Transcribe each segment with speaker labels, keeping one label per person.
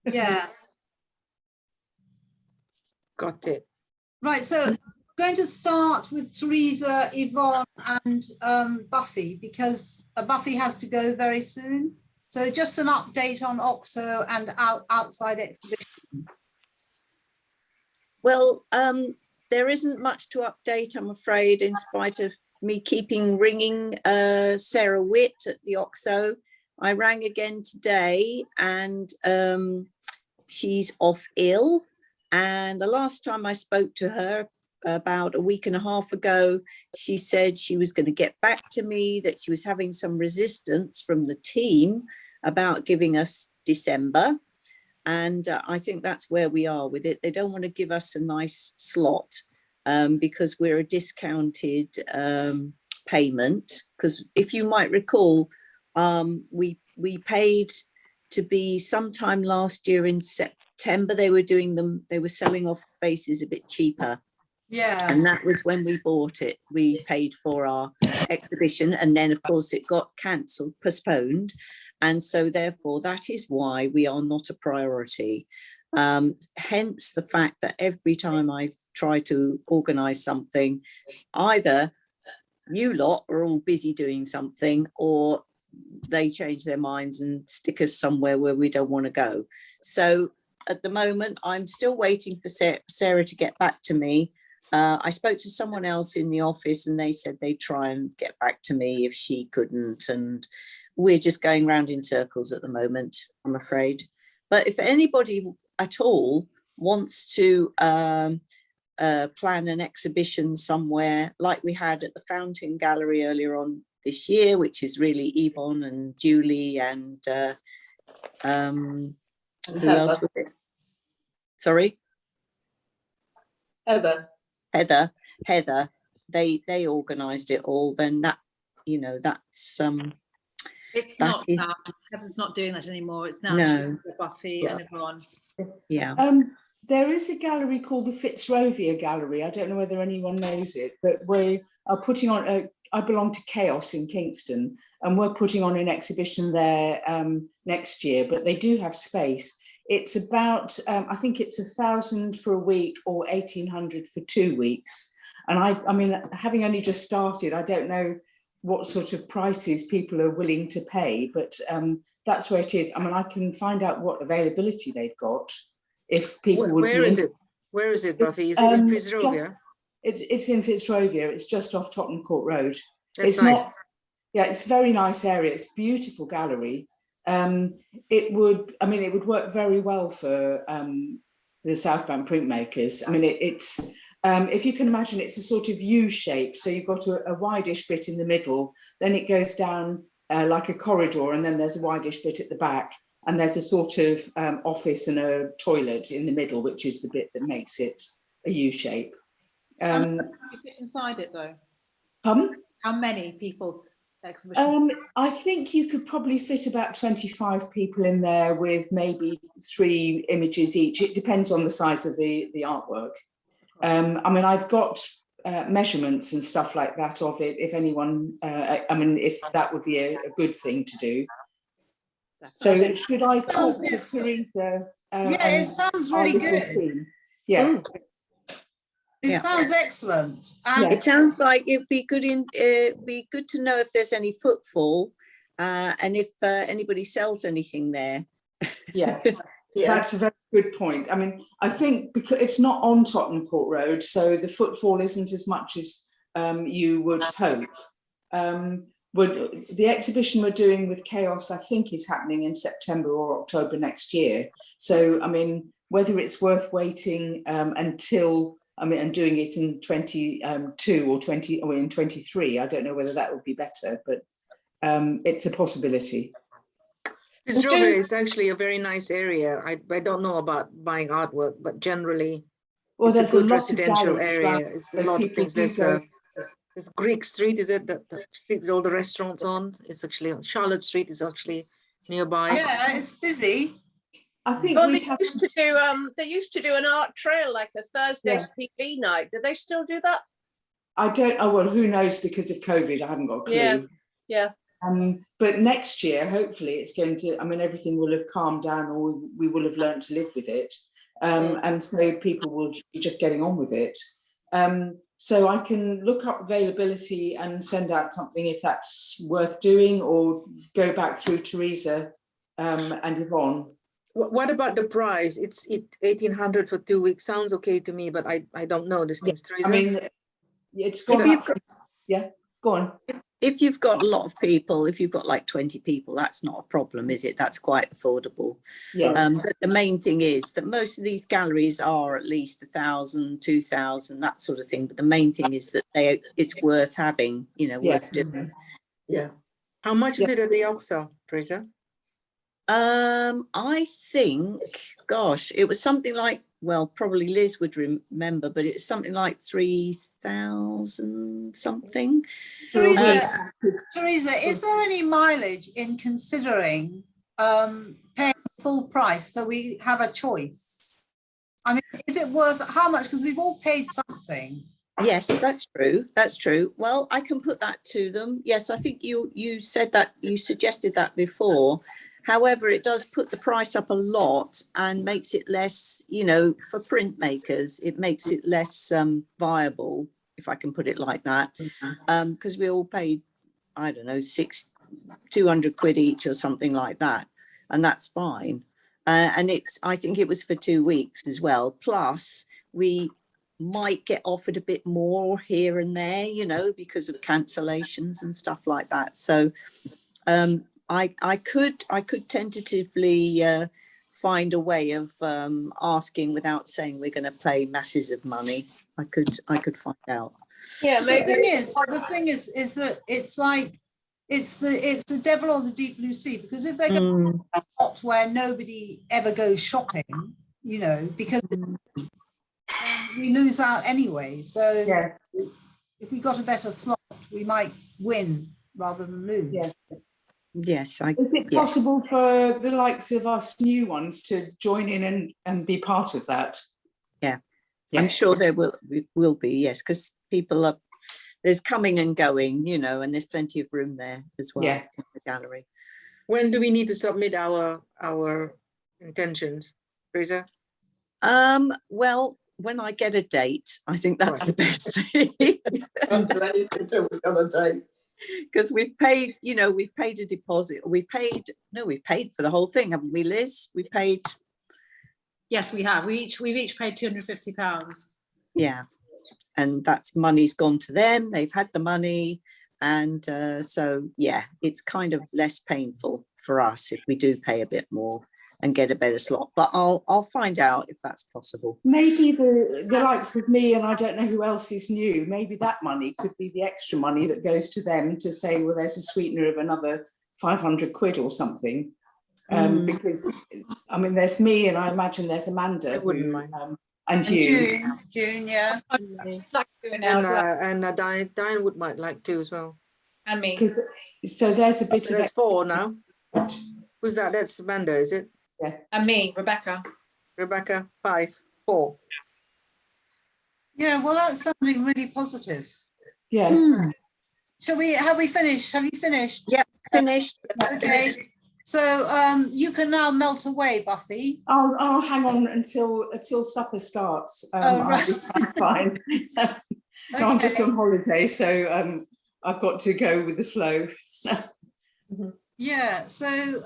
Speaker 1: Yeah.
Speaker 2: Got it.
Speaker 1: Right, so we're going to start with Teresa, Yvonne and Buffy, because Buffy has to go very soon. So just an update on OXO and outside exhibitions.
Speaker 3: Well, there isn't much to update, I'm afraid, in spite of me keeping ringing Sarah Witt at the OXO. I rang again today and she's off ill. And the last time I spoke to her, about a week and a half ago, she said she was going to get back to me, that she was having some resistance from the team about giving us December. And I think that's where we are with it. They don't want to give us a nice slot because we're a discounted payment. Because if you might recall, we paid to be sometime last year in September. They were doing them, they were selling off spaces a bit cheaper.
Speaker 1: Yeah.
Speaker 3: And that was when we bought it. We paid for our exhibition and then of course it got cancelled, postponed. And so therefore that is why we are not a priority. Hence the fact that every time I try to organise something, either you lot are all busy doing something or they change their minds and stick us somewhere where we don't want to go. So at the moment, I'm still waiting for Sarah to get back to me. I spoke to someone else in the office and they said they'd try and get back to me if she couldn't. And we're just going round in circles at the moment, I'm afraid. But if anybody at all wants to plan an exhibition somewhere like we had at the Fountain Gallery earlier on this year, which is really Yvonne and Julie and who else was it? Sorry? Heather, they organised it all, then that, you know, that's
Speaker 4: it's
Speaker 3: that
Speaker 4: not
Speaker 3: is,
Speaker 4: Heather's not doing that anymore. It's now
Speaker 3: no.
Speaker 4: Buffy
Speaker 3: Yeah.
Speaker 4: and Yvonne.
Speaker 3: Yeah.
Speaker 5: There is a gallery called the Fitzrovia Gallery. I don't know whether anyone knows it, but we are putting on I belong to Chaos in Kingston, and we're putting on an exhibition there next year, but they do have space. It's about, I think it's 1,000 for a week or 1,800 for 2 weeks. And I mean, having only just started, I don't know what sort of prices people are willing to pay, but that's where it is. I mean, I can find out what availability they've got if people would
Speaker 2: Where is it? Where is it, Buffy? Is it in Fitzrovia?
Speaker 5: It's in Fitzrovia. It's just off Tottenham Court Road.
Speaker 2: That's
Speaker 5: it's
Speaker 2: nice.
Speaker 5: Not, yeah, it's a very nice area. It's a beautiful gallery. It would work very well for the Southbank Printmakers. I mean, it's if you can imagine, it's a sort of U shape. So you've got a wideish bit in the middle, then it goes down like a corridor, and then there's a wideish bit at the back, and there's a sort of office and a toilet in the middle, which is the bit that makes it a U shape.
Speaker 4: How many people fit inside it though?
Speaker 5: Pardon?
Speaker 4: How many people? Exhibition?
Speaker 5: I think you could probably fit about 25 people in there with maybe 3 images each. It depends on the size of the artwork. I mean, I've got measurements and stuff like that of it, if anyone, I mean, if that would be a good thing to do. So should I talk to Teresa?
Speaker 1: Yeah, it sounds really good.
Speaker 5: Yeah.
Speaker 1: It sounds excellent.
Speaker 5: Yeah.
Speaker 3: It sounds like it'd be good to know if there's any footfall and if anybody sells anything there.
Speaker 5: Yeah. That's a very good point. I mean, I think because it's not on Tottenham Court Road, so the footfall isn't as much as you would hope. The exhibition we're doing with Chaos, I think, is happening in September or October next year. So, I mean, whether it's worth waiting until, I mean, and doing it in 22 or 20 or in 23, I don't know whether that would be better, but it's a possibility.
Speaker 2: Fitzrovia is actually a very nice area. I don't know about buying artwork, but generally,
Speaker 5: well,
Speaker 2: it's a good
Speaker 5: lot
Speaker 2: residential
Speaker 5: of
Speaker 2: area. It's a lot of things. There's Greek Street, is it? The street with all the restaurants on. It's actually on Charlotte Street is actually nearby.
Speaker 1: Yeah, it's busy.
Speaker 5: I think
Speaker 6: well, they used to do an art trail like a Thursday's PB night. Do they still do that?
Speaker 5: I don't. Oh well, who knows? Because of COVID, I haven't got a clue.
Speaker 6: Yeah.
Speaker 5: But next year, hopefully, it's going to. I mean, everything will have calmed down, or we will have learned to live with it, and so people will be just getting on with it. So I can look up availability and send out something if that's worth doing, or go back through Teresa and Yvonne.
Speaker 2: What about the price? It's 1,800 for 2 weeks. Sounds okay to me, but I don't know these things, Teresa.
Speaker 5: I mean, it's gone up. Yeah, go on.
Speaker 3: If you've got a lot of people, if you've got like 20 people, that's not a problem, is it? That's quite affordable.
Speaker 5: Yeah.
Speaker 3: But the main thing is that most of these galleries are at least 1,000, 2,000, that sort of thing. But the main thing is that it's worth having, you know, worth doing.
Speaker 2: Yeah. How much is it at the Oxo, Teresa?
Speaker 3: I think, gosh, it was something like, well, probably Liz would remember, but it's something like 3,000 something.
Speaker 1: Teresa, is there any mileage in considering paying full price so we have a choice? I mean, is it worth how much? Because we've all paid something.
Speaker 3: Yes, that's true. That's true. Well, I can put that to them. Yes, I think you said that, you suggested that before. However, it does put the price up a lot and makes it less, you know, for printmakers, it makes it less viable, if I can put it like that, because we all paid, I don't know, 200 quid each or something like that. And that's fine. And I think it was for 2 weeks as well. Plus, we might get offered a bit more here and there, you know, because of cancellations and stuff like that. So, I could tentatively find a way of asking without saying we're going to pay masses of money. I could find out.
Speaker 6: Yeah, maybe.
Speaker 1: The thing is that it's like it's the devil or the deep blue sea, because if they go to a spot where nobody ever goes shopping, you know, because we lose out anyway. So if we got a better slot, we might win rather than lose.
Speaker 5: Yeah.
Speaker 3: Yes,
Speaker 5: is it possible for the likes of us new ones to join in and be part of that? Yeah.
Speaker 3: I'm sure there will be, yes, because people are, there's coming and going, you know, and there's plenty of room there as well in the gallery.
Speaker 2: When do we need to submit our intentions, Teresa?
Speaker 3: Well, when I get a date, I think that's the best thing.
Speaker 7: I'm ready until we got a date.
Speaker 3: Because we've paid, you know, we've paid a deposit. We've paid for the whole thing, haven't we, Liz? We paid.
Speaker 4: Yes, we have. We've each paid £250.
Speaker 3: Yeah, and that's money's gone to them. They've had the money, and so yeah, it's kind of less painful for us if we do pay a bit more and get a better slot. But I'll find out if that's possible.
Speaker 5: Maybe the likes of me, and I don't know who else is new, maybe that money could be the extra money that goes to them to say, well, there's a sweetener of another 500 quid or something. Because I mean, there's me, and I imagine there's Amanda.
Speaker 2: I wouldn't mind.
Speaker 5: And you.
Speaker 1: June, yeah.
Speaker 6: I'd like to do it now as well.
Speaker 2: And Diane might like to as well.
Speaker 6: And me.
Speaker 5: So there's a bit of.
Speaker 2: There's 4 now. Who's that? That's Amanda, is it?
Speaker 5: Yeah.
Speaker 6: And me, Rebecca.
Speaker 2: Rebecca, 5, 4.
Speaker 1: Yeah, well, that's something really positive.
Speaker 5: Yeah.
Speaker 1: Have we finished? Have you finished?
Speaker 3: Yep, finished.
Speaker 1: Okay. So you can now melt away, Buffy.
Speaker 5: I'll hang on until supper starts.
Speaker 1: Right.
Speaker 5: I'm fine. No, I'm just on holiday, so I've got to go with the flow.
Speaker 1: Yeah, so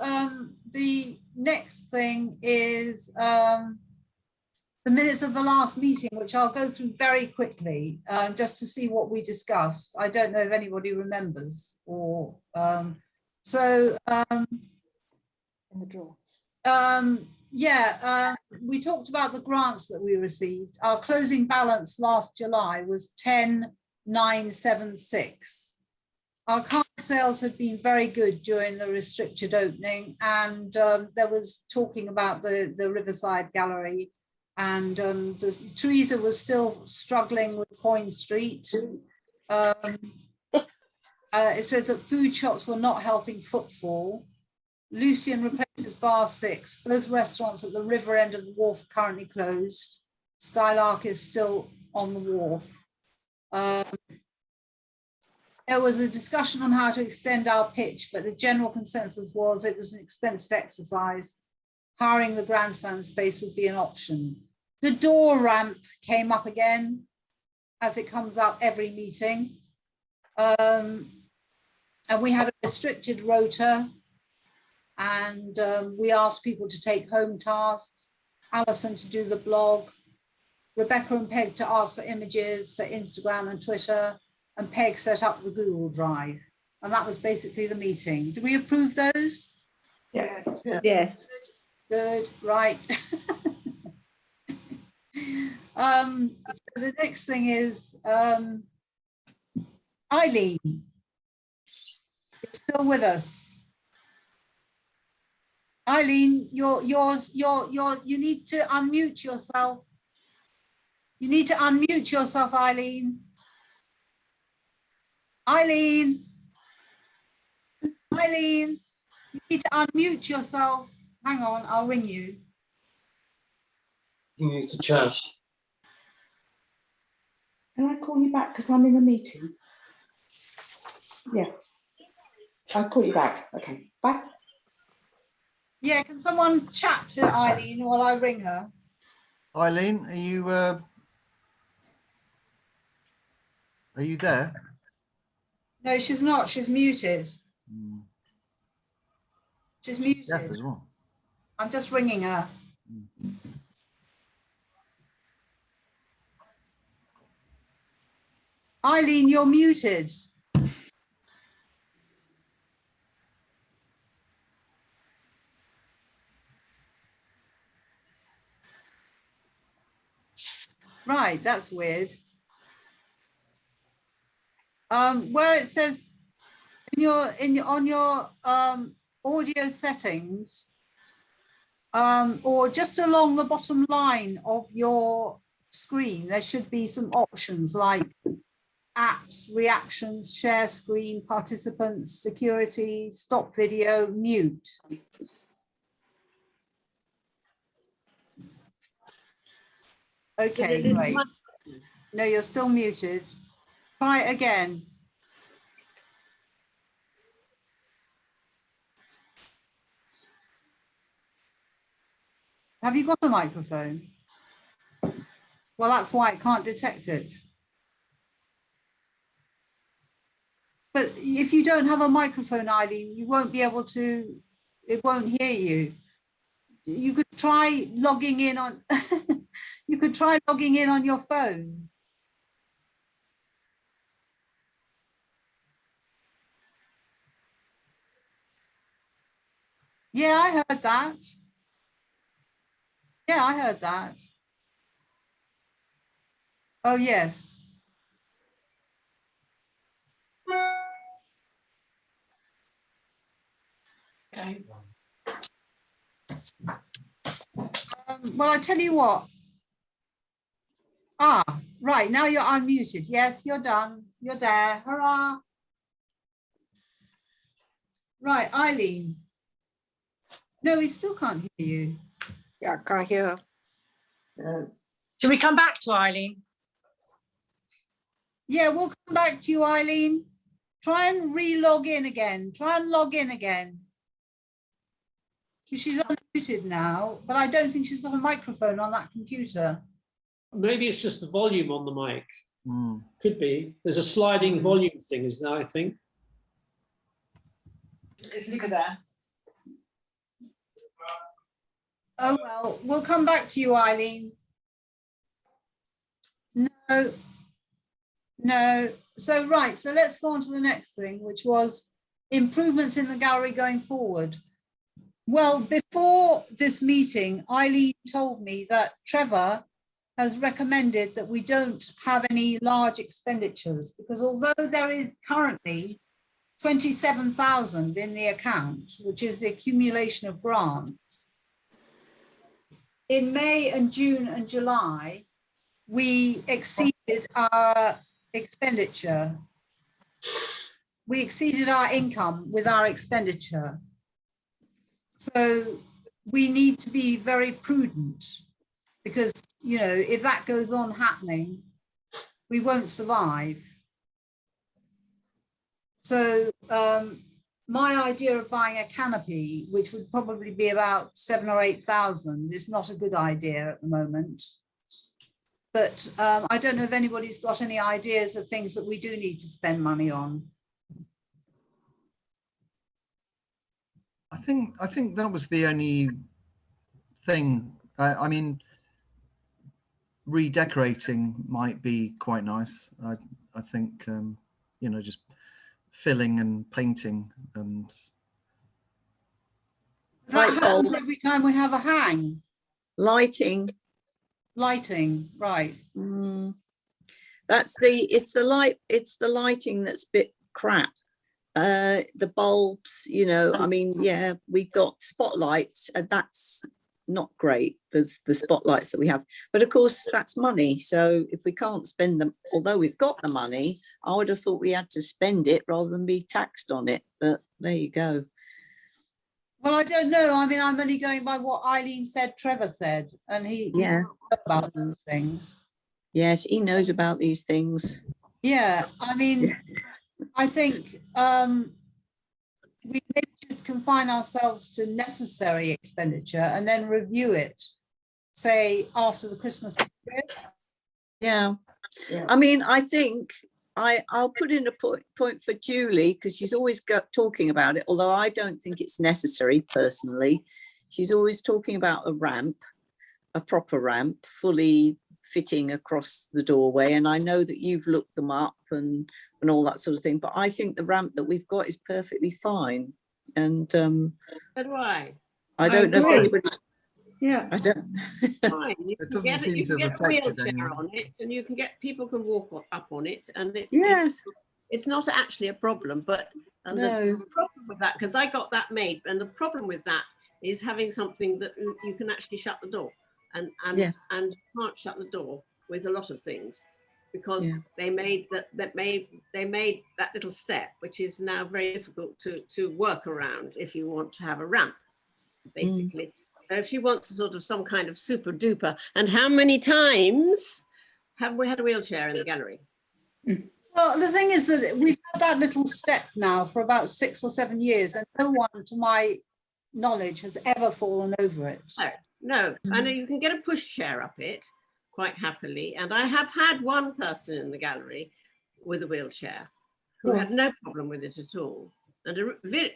Speaker 1: the next thing is the minutes of the last meeting, which I'll go through very quickly, just to see what we discussed. I don't know if anybody remembers or in the drawer. We talked about the grants that we received. Our closing balance last July was 10,976. Our car sales had been very good during the restricted opening, and there was talking about the Riverside Gallery, and Teresa was still struggling with Coin Street. It said that food shops were not helping footfall. Lucian replaces Bar 6. Both restaurants at the river end of the wharf are currently closed. Skylark is still on the wharf. There was a discussion on how to extend our pitch, but the general consensus was it was an expensive exercise. Hiring the grandstand space would be an option. The door ramp came up again, as it comes up every meeting. And we had a restricted rota, and we asked people to take home tasks, Alison to do the blog, Rebecca and Peg to ask for images for Instagram and Twitter, and Peg set up the Google Drive. And that was basically the meeting. Do we approve those?
Speaker 5: Yes.
Speaker 3: Yes.
Speaker 1: Good, right. So the next thing is Eileen. You're still with us. Eileen, you need to unmute yourself. You need to unmute yourself, Eileen. Eileen. Eileen, you need to unmute yourself. Hang on, I'll ring you.
Speaker 7: You can use the chat.
Speaker 5: Can I call you back because I'm in a meeting? Yeah. I'll call you back. Okay, bye.
Speaker 1: Yeah, can someone chat to Eileen while I ring her?
Speaker 8: Eileen, are you there?
Speaker 1: No, she's not. She's muted. She's muted.
Speaker 8: Deaf as well.
Speaker 1: I'm just ringing her. Eileen, you're muted. Right, that's weird. Where it says on your audio settings, or just along the bottom line of your screen, there should be some options like apps, reactions, share screen, participants, security, stop video, mute. Okay, great. No, you're still muted. Try it again. Have you got a microphone? Well, that's why it can't detect it. But if you don't have a microphone, Eileen, you won't be able to, it won't hear you. You could try logging in on, you could try logging in on your phone. Yeah, I heard that. Yeah, I heard that. Oh, yes.
Speaker 5: Okay.
Speaker 1: Well, I tell you what. Ah, right, now you're unmuted. Yes, you're done. You're there. Hurrah. Right, Eileen. No, we still can't hear you.
Speaker 2: Yeah, I can't hear.
Speaker 4: Should we come back to Eileen?
Speaker 1: Yeah, we'll come back to you, Eileen. Try and re-log in again. Try and log in again. She's unmuted now, but I don't think she's got a microphone on that computer.
Speaker 9: Maybe it's just the volume on the mic. Could be. There's a sliding volume thing, isn't there, I think?
Speaker 5: Is Nicola there?
Speaker 1: Oh, well, we'll come back to you, Eileen. No. No. So, right. So let's go on to the next thing, which was improvements in the gallery going forward. Well, before this meeting, Eileen told me that Trevor has recommended that we don't have any large expenditures, because although there is currently 27,000 in the account, which is the accumulation of grants, in May and June and July, we exceeded our expenditure. We exceeded our income with our expenditure. So we need to be very prudent, because, you know, if that goes on happening, we won't survive. So my idea of buying a canopy, which would probably be about 7,000 or 8,000, is not a good idea at the moment. But I don't know if anybody's got any ideas of things that we do need to spend money on.
Speaker 8: I think that was the only thing. I mean, redecorating might be quite nice. I think you know, just filling and painting and.
Speaker 1: That happens every time we have a hang.
Speaker 3: Lighting.
Speaker 1: Lighting, right.
Speaker 3: It's the lighting that's a bit crap. The bulbs, you know, I mean, yeah, we got spotlights and that's not great, the spotlights that we have, but of course that's money. So if we can't spend them, although we've got the money, I would have thought we had to spend it rather than be taxed on it, but there you go.
Speaker 1: Well, I don't know. I mean, I'm only going by what Eileen said, Trevor said, and he knows about those things.
Speaker 3: Yes, he knows about these things.
Speaker 1: Yeah, I mean, I think we maybe should confine ourselves to necessary expenditure and then review it, say, after the Christmas period.
Speaker 3: Yeah. I mean, I think I'll put in a point for Julie, because she's always talking about it, although I don't think it's necessary personally. She's always talking about a ramp, a proper ramp, fully fitting across the doorway. And I know that you've looked them up and all that sort of thing, but I think the ramp that we've got is perfectly fine. And
Speaker 6: So do I.
Speaker 3: I don't know if anybody.
Speaker 5: Yeah,
Speaker 3: I don't.
Speaker 6: Fine. You
Speaker 8: It
Speaker 6: can
Speaker 8: doesn't
Speaker 6: get
Speaker 8: seem
Speaker 6: you
Speaker 8: to
Speaker 6: can
Speaker 8: have
Speaker 6: get a
Speaker 8: affected
Speaker 6: wheelchair
Speaker 8: anyone.
Speaker 6: on it, and you can get people can walk up on it, and
Speaker 3: Yes.
Speaker 6: it's not actually a problem. But and
Speaker 3: No.
Speaker 6: the problem with that, because I got that made, and the problem with that is having something that you can actually shut the door, and you can't shut the door with a lot of things, because they made that little step, which is now very difficult to work around if you want to have a ramp, basically. So if she wants a sort of some kind of super duper, and how many times have we had a wheelchair in the gallery?
Speaker 1: Well, the thing is that we've had that little step now for about 6 or 7 years, and no one, to my knowledge, has ever fallen over it.
Speaker 6: No. I know you can get a pushchair up it quite happily, and I have had one person in the gallery with a wheelchair who had no problem with it at all. And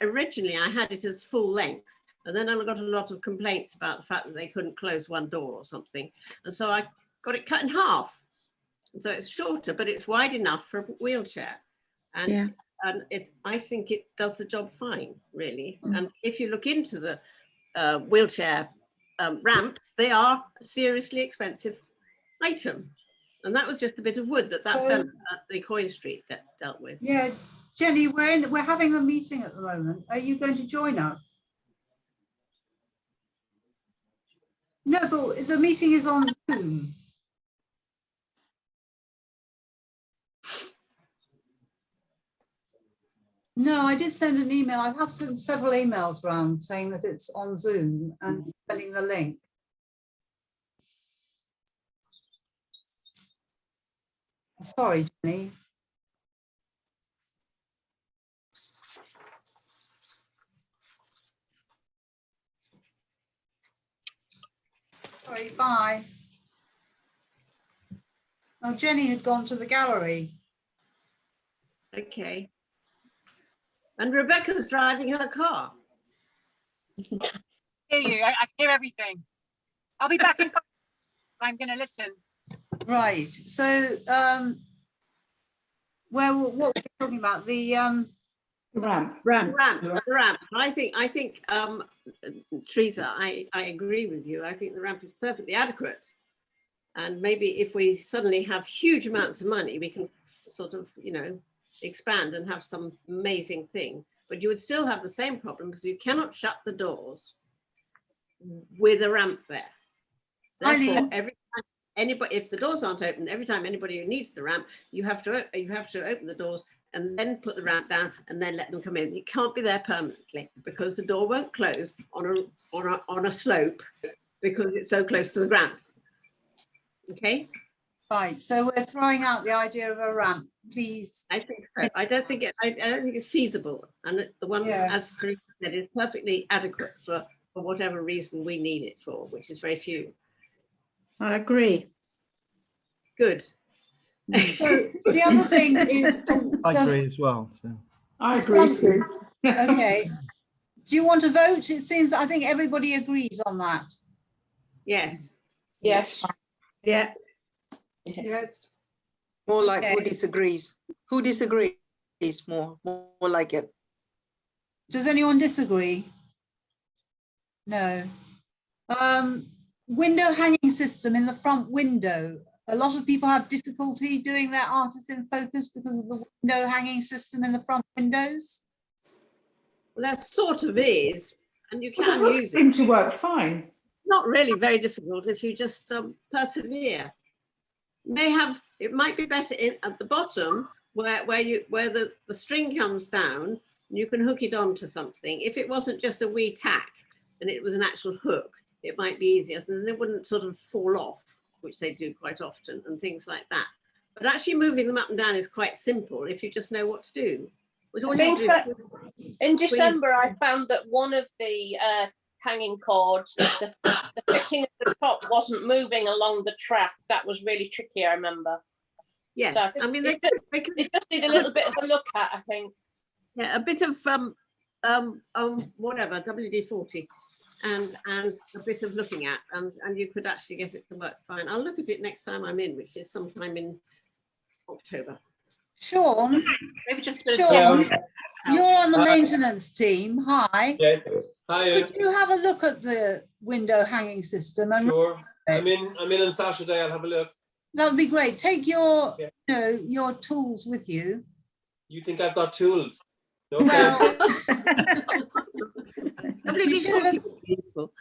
Speaker 6: originally I had it as full length, and then I got a lot of complaints about the fact that they couldn't close one door or something, and so I got it cut in half. And so it's shorter, but it's wide enough for a wheelchair. And I think it does the job fine, really. And if you look into the wheelchair ramps, they are a seriously expensive item. And that was just a bit of wood that fellow at the Coin Street that dealt with.
Speaker 1: Yeah, Jenny, we're having a meeting at the moment. Are you going to join us? No, but the meeting is on Zoom. No, I did send an email. I have sent several emails around saying that it's on Zoom and sending the link. Sorry, Jenny. Sorry, bye. Oh, Jenny had gone to the gallery.
Speaker 6: Okay. And Rebecca's driving her car.
Speaker 10: Hear you. I hear everything. I'll be back in. I'm going to listen.
Speaker 1: Right. So, what were we talking about? The
Speaker 6: ramp. I think, Teresa, I agree with you. I think the ramp is perfectly adequate. And maybe if we suddenly have huge amounts of money, we can sort of, expand and have some amazing thing. But you would still have the same problem because you cannot shut the doors with a ramp there. Therefore, every time anybody, if the doors aren't open, every time anybody who needs the ramp, you have to open the doors and then put the ramp down and then let them come in. It can't be there permanently because the door won't close on a slope because it's so close to the ground. Okay.
Speaker 1: Right, so we're throwing out the idea of a ramp, please.
Speaker 6: I think so. I don't think it's feasible, and the one, as Teresa said, is perfectly adequate for whatever reason we need it for, which is very few.
Speaker 11: I agree.
Speaker 6: Good.
Speaker 1: So the other thing is,
Speaker 8: I agree as well. So.
Speaker 5: I agree too.
Speaker 1: Okay. Do you want to vote? It seems, I think everybody agrees on that.
Speaker 6: Yes.
Speaker 11: Yes.
Speaker 6: Yeah.
Speaker 11: Yes.
Speaker 2: More like who
Speaker 1: Okay.
Speaker 2: disagrees? Who disagrees more like it?
Speaker 1: Does anyone disagree? No. Window hanging system in the front window. A lot of people have difficulty doing their artist in focus because of the window hanging system in the front windows.
Speaker 6: Well, that sort of is, and you
Speaker 5: Well,
Speaker 6: can
Speaker 5: the hook
Speaker 6: use it.
Speaker 5: seemed to work fine.
Speaker 6: Not really very difficult if you just persevere. It might be better at the bottom where the string comes down and you can hook it onto something. If it wasn't just a wee tack and it was an actual hook, it might be easier, and then they wouldn't sort of fall off, which they do quite often, and things like that. But actually moving them up and down is quite simple if you just know what to do.
Speaker 12: I think that in December, I found that one of the hanging cords, the fitting at the top wasn't moving along the track. That was really tricky, I remember.
Speaker 6: Yes,
Speaker 12: So
Speaker 6: I mean,
Speaker 12: it just need a little bit of a look at, I think.
Speaker 6: Yeah, a bit of whatever, WD-40 and a bit of looking at, and you could actually get it to work fine. I'll look at it next time I'm in, which is sometime in October.
Speaker 1: Sean,
Speaker 6: Maybe just a bit
Speaker 1: Sean,
Speaker 6: of
Speaker 1: you're on the maintenance team. Hi.
Speaker 13: Yeah. Hi.
Speaker 1: Could you have a look at the window hanging system? And
Speaker 13: Sure. I'm in on Saturday. I'll have a look.
Speaker 1: that would be great. Take your, your tools with you.
Speaker 13: You think I've got tools? Okay.
Speaker 1: Well,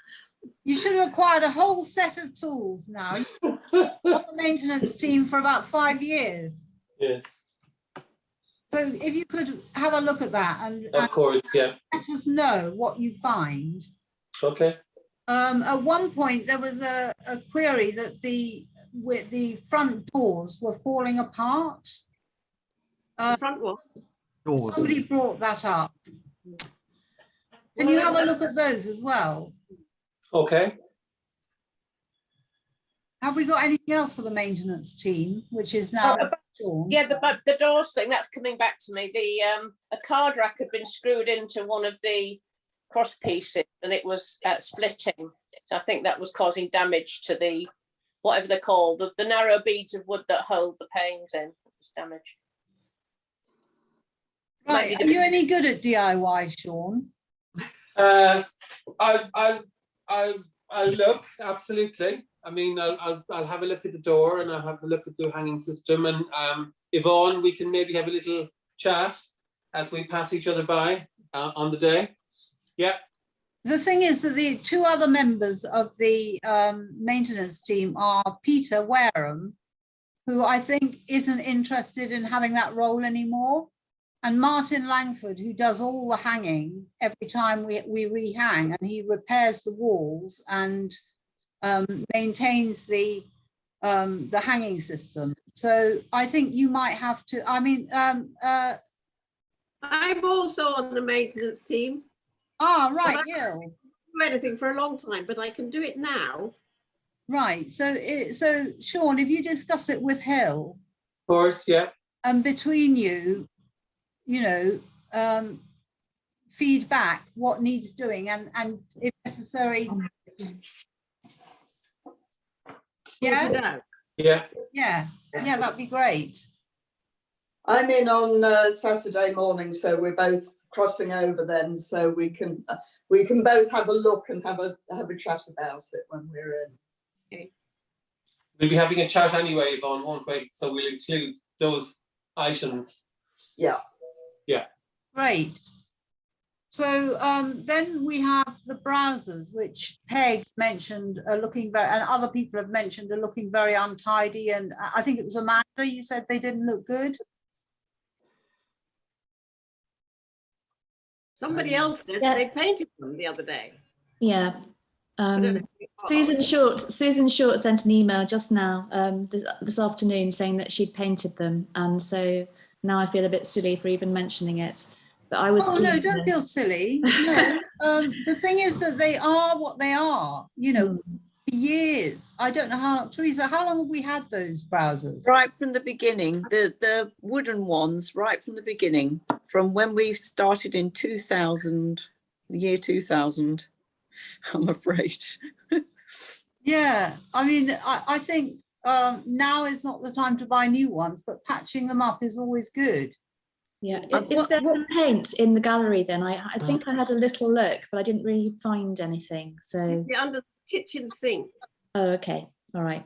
Speaker 1: you should have acquired a whole set of tools now. You're on the maintenance team for about 5 years.
Speaker 13: Yes.
Speaker 1: So if you could have a look at that and
Speaker 13: Of course, yeah.
Speaker 1: let us know what you find.
Speaker 13: Okay.
Speaker 1: At one point there was a query that the front doors were falling apart.
Speaker 6: Front what?
Speaker 8: Doors.
Speaker 1: Somebody brought that up. Can you have a look at those as well?
Speaker 13: Okay.
Speaker 1: Have we got anything else for the maintenance team, which is now Sean?
Speaker 12: Yeah, the doors thing, that's coming back to me. A card rack had been screwed into one of the cross pieces and it was splitting. So I think that was causing damage to the, whatever they're called, the narrow beads of wood that hold the panes in. It was damaged.
Speaker 1: Right, are you any good at DIY, Sean?
Speaker 13: I'll look, absolutely. I mean, I'll have a look at the door and I'll have a look at the hanging system. And Yvonne, we can maybe have a little chat as we pass each other by on the day. Yeah.
Speaker 1: The thing is that the two other members of the maintenance team are Peter Wareham, who I think isn't interested in having that role anymore, and Martin Langford, who does all the hanging every time we rehang, and he repairs the walls and maintains the hanging system. So I think you might have to, I mean,
Speaker 6: I'm also on the maintenance team.
Speaker 1: Ah, right, Hill.
Speaker 6: I haven't do anything for a long time, but I can do it now.
Speaker 1: Right, so Sean, if you discuss it with Hill.
Speaker 13: Of course, yeah.
Speaker 1: And between you, you know, feedback what needs doing and if necessary. Yeah. Yeah, that'd be great.
Speaker 7: I'm in on Saturday morning, so we're both crossing over then, so we can both have a look and have a chat about it when we're in.
Speaker 6: Okay.
Speaker 13: We'll be having a chat anyway, Yvonne, won't we? So we'll include those items.
Speaker 7: Yeah.
Speaker 13: Yeah.
Speaker 1: Great. So then we have the browsers, which Peg mentioned are looking very, and other people have mentioned are looking very untidy. And I think it was Amanda, you said they didn't look good.
Speaker 6: Somebody else did. They painted them the other day.
Speaker 14: Yeah.
Speaker 4: Susan Short sent an email just now this afternoon saying that she'd painted them, and so now I feel a bit silly for even mentioning it. But I was.
Speaker 1: Oh no, don't feel silly. No, the thing is that they are what they are. You know, for years. I don't know how, Teresa. How long have we had those browsers?
Speaker 3: Right from the beginning, the wooden ones, right from the beginning, from when we started in 2000, the year 2000. I'm afraid.
Speaker 1: Yeah, I mean, I think now is not the time to buy new ones, but patching them up is always good.
Speaker 4: Yeah, is there some paint in the gallery then? I think I had a little look, but I didn't really find anything. So
Speaker 6: under the kitchen sink.
Speaker 4: Oh, okay, all right.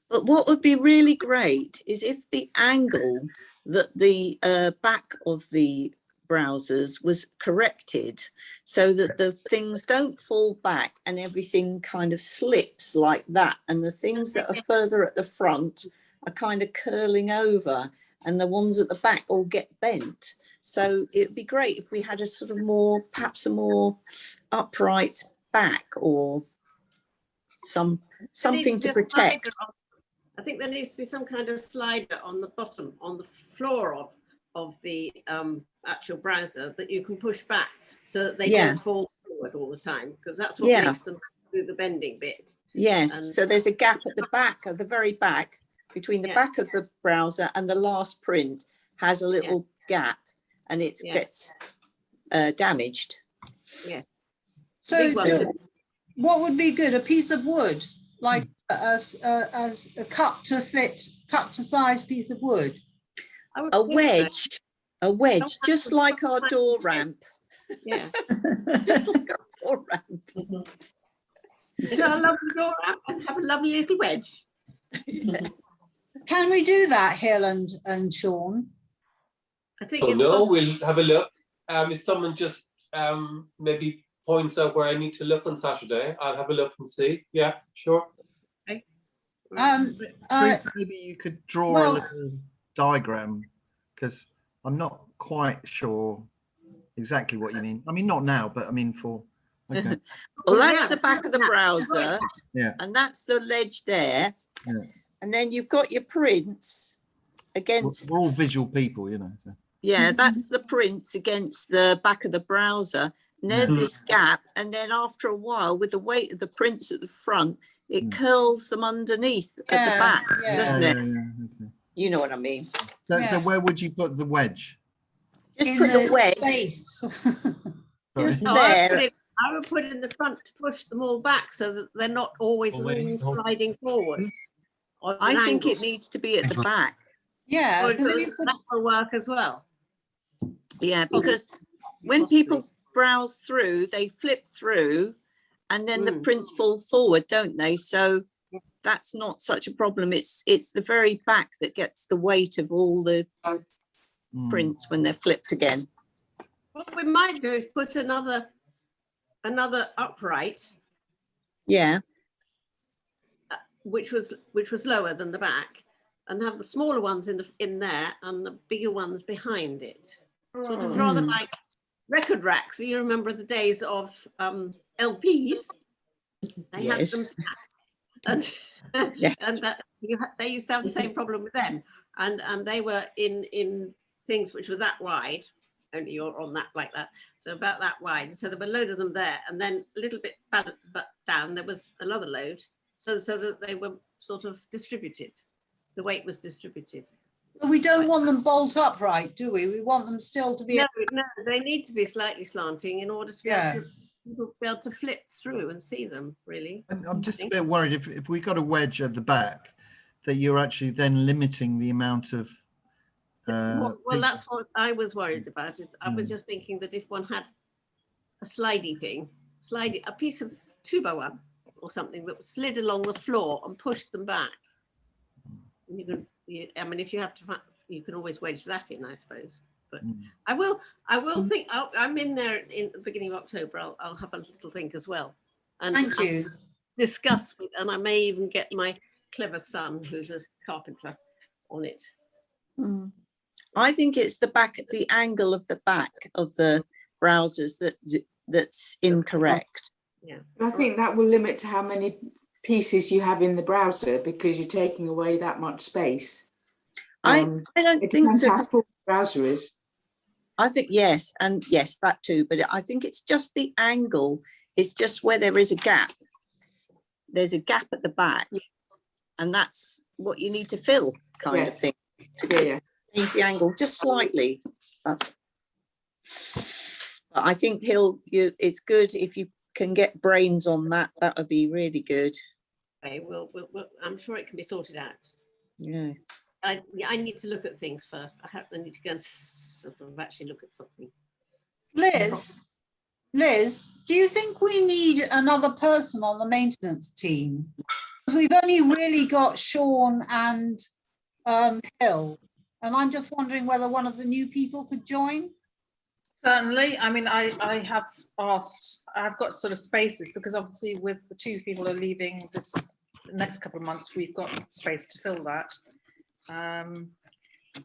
Speaker 3: But what would be really great is if the angle that the back of the browsers was corrected so that the things don't fall back and everything kind of slips like that, and the things that are further at the front are kind of curling over and the ones at the back all get bent. So it'd be great if we had a sort of more, perhaps a more upright back, or something to protect.
Speaker 6: I think there needs to be some kind of slider on the bottom, on the floor of the actual browser that you can push back so that they don't fall forward all the time, because that's what makes them do the bending bit.
Speaker 3: Yes, and so there's a gap at the back, of the very back, between the back of the browser and the last print has a little gap, and it gets damaged.
Speaker 6: Yes.
Speaker 1: So what would be good? A piece of wood, like a cut to size piece of wood.
Speaker 3: A wedge, just like our door ramp.
Speaker 6: Yeah.
Speaker 3: Just like our door ramp.
Speaker 6: Is that a lovely door ramp and have a lovely little wedge?
Speaker 1: Can we do that, Hill and Sean?
Speaker 6: I think
Speaker 13: we'll have a look. If someone just maybe points out where I need to look on Saturday, I'll have a look and see. Yeah, sure.
Speaker 6: Okay.
Speaker 8: Maybe you could draw a little diagram, because I'm not quite sure exactly what you mean. I mean, not now, but I mean for. Okay.
Speaker 3: Well, that's the back of the browser.
Speaker 8: Yeah.
Speaker 3: And that's the ledge there.
Speaker 8: Yeah.
Speaker 3: And then you've got your prints against.
Speaker 8: We're all visual people, you know. So.
Speaker 3: Yeah, that's the prints against the back of the browser. And there's this gap. And then after a while, with the weight of the prints at the front, it curls them underneath at the back, doesn't it?
Speaker 8: Okay.
Speaker 3: You know what I mean.
Speaker 8: So where would you put the wedge?
Speaker 3: Just put the wedge. Just there.
Speaker 6: I would put it in the front to push them all back so that they're not always sliding forwards.
Speaker 3: I think it needs to be at the back.
Speaker 1: Yeah,
Speaker 6: that will work as well.
Speaker 3: Yeah, because when people browse through, they flip through and then the prints fall forward, don't they? So that's not such a problem. It's the very back that gets the weight of all the prints when they're flipped again.
Speaker 6: What we might do is put another upright.
Speaker 3: Yeah.
Speaker 6: Which was lower than the back, and have the smaller ones in there and the bigger ones behind it. Sort of rather like record racks. So you remember the days of LPs? They had them stacked. And that they used to have the same problem with them. And they were in things which were that wide, only you're on that like that. So about that wide. So there were a load of them there, and then a little bit down there was another load. So that they were sort of distributed. The weight was distributed.
Speaker 1: But we don't want them bolt upright, do we? We want them still to be.
Speaker 6: No, they need to be slightly slanting in order to be able to flip through and see them, really.
Speaker 8: I'm just a bit worried if we got a wedge at the back, that you're actually then limiting the amount of.
Speaker 6: Well, that's what I was worried about. I was just thinking that if one had a slidey thing, a piece of 2x1 or something that slid along the floor and pushed them back. You can, I mean, if you have to, you can always wedge that in, I suppose. But I will think. I'm in there in the beginning of October. I'll have a little think as well. And
Speaker 1: thank you.
Speaker 6: Discuss with, and I may even get my clever son, who's a carpenter, on it.
Speaker 3: I think it's the angle of the back of the browsers that's incorrect.
Speaker 6: Yeah.
Speaker 5: I think that will limit to how many pieces you have in the browser because you're taking away that much space.
Speaker 3: I don't
Speaker 5: It
Speaker 3: think
Speaker 5: depends
Speaker 3: so.
Speaker 5: how full the browser is.
Speaker 3: I think yes, and yes, that too. But I think it's just the angle. It's just where there is a gap. There's a gap at the back, and that's what you need to fill, kind of thing. To change the angle just slightly. But I think it's good if you can get brains on that. That would be really good.
Speaker 6: Okay, well, I'm sure it can be sorted out.
Speaker 3: Yeah.
Speaker 6: I need to look at things first. I need to go and sort of actually look at something.
Speaker 1: Liz, do you think we need another person on the maintenance team? Because we've only really got Sean and Hill, and I'm just wondering whether one of the new people could join.
Speaker 11: Certainly. I mean, I have asked, I've got sort of spaces because obviously with the two people are leaving this next couple of months, we've got space to fill that.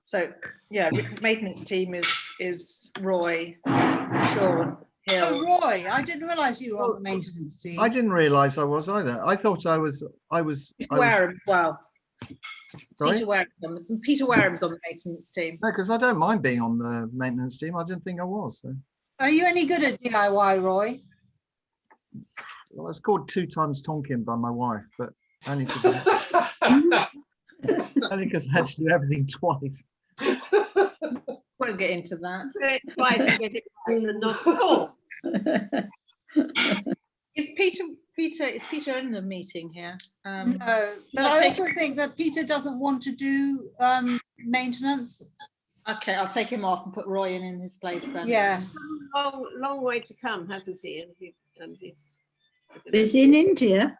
Speaker 11: So yeah, maintenance team is Roy, Sean, Hill.
Speaker 1: Oh, Roy, I didn't realise you were on the maintenance team.
Speaker 8: I didn't realise I was either. I thought I was.
Speaker 11: Wareham, well.
Speaker 8: Sorry?
Speaker 11: Peter Wareham's on the maintenance team.
Speaker 8: No, because I don't mind being on the maintenance team. I didn't think I was. So.
Speaker 1: Are you any good at DIY, Roy?
Speaker 8: Well, I was called 2 times Tonkin by my wife, but only because only because I had to do everything twice.
Speaker 11: Won't get into that.
Speaker 6: Twice and get it right and not four.
Speaker 11: Is Peter in the meeting here?
Speaker 1: No, but I also think that Peter doesn't want to do maintenance.
Speaker 11: Okay, I'll take him off and put Roy in his place then.
Speaker 1: Yeah.
Speaker 6: Long way to come, hasn't he? And he's
Speaker 11: in India.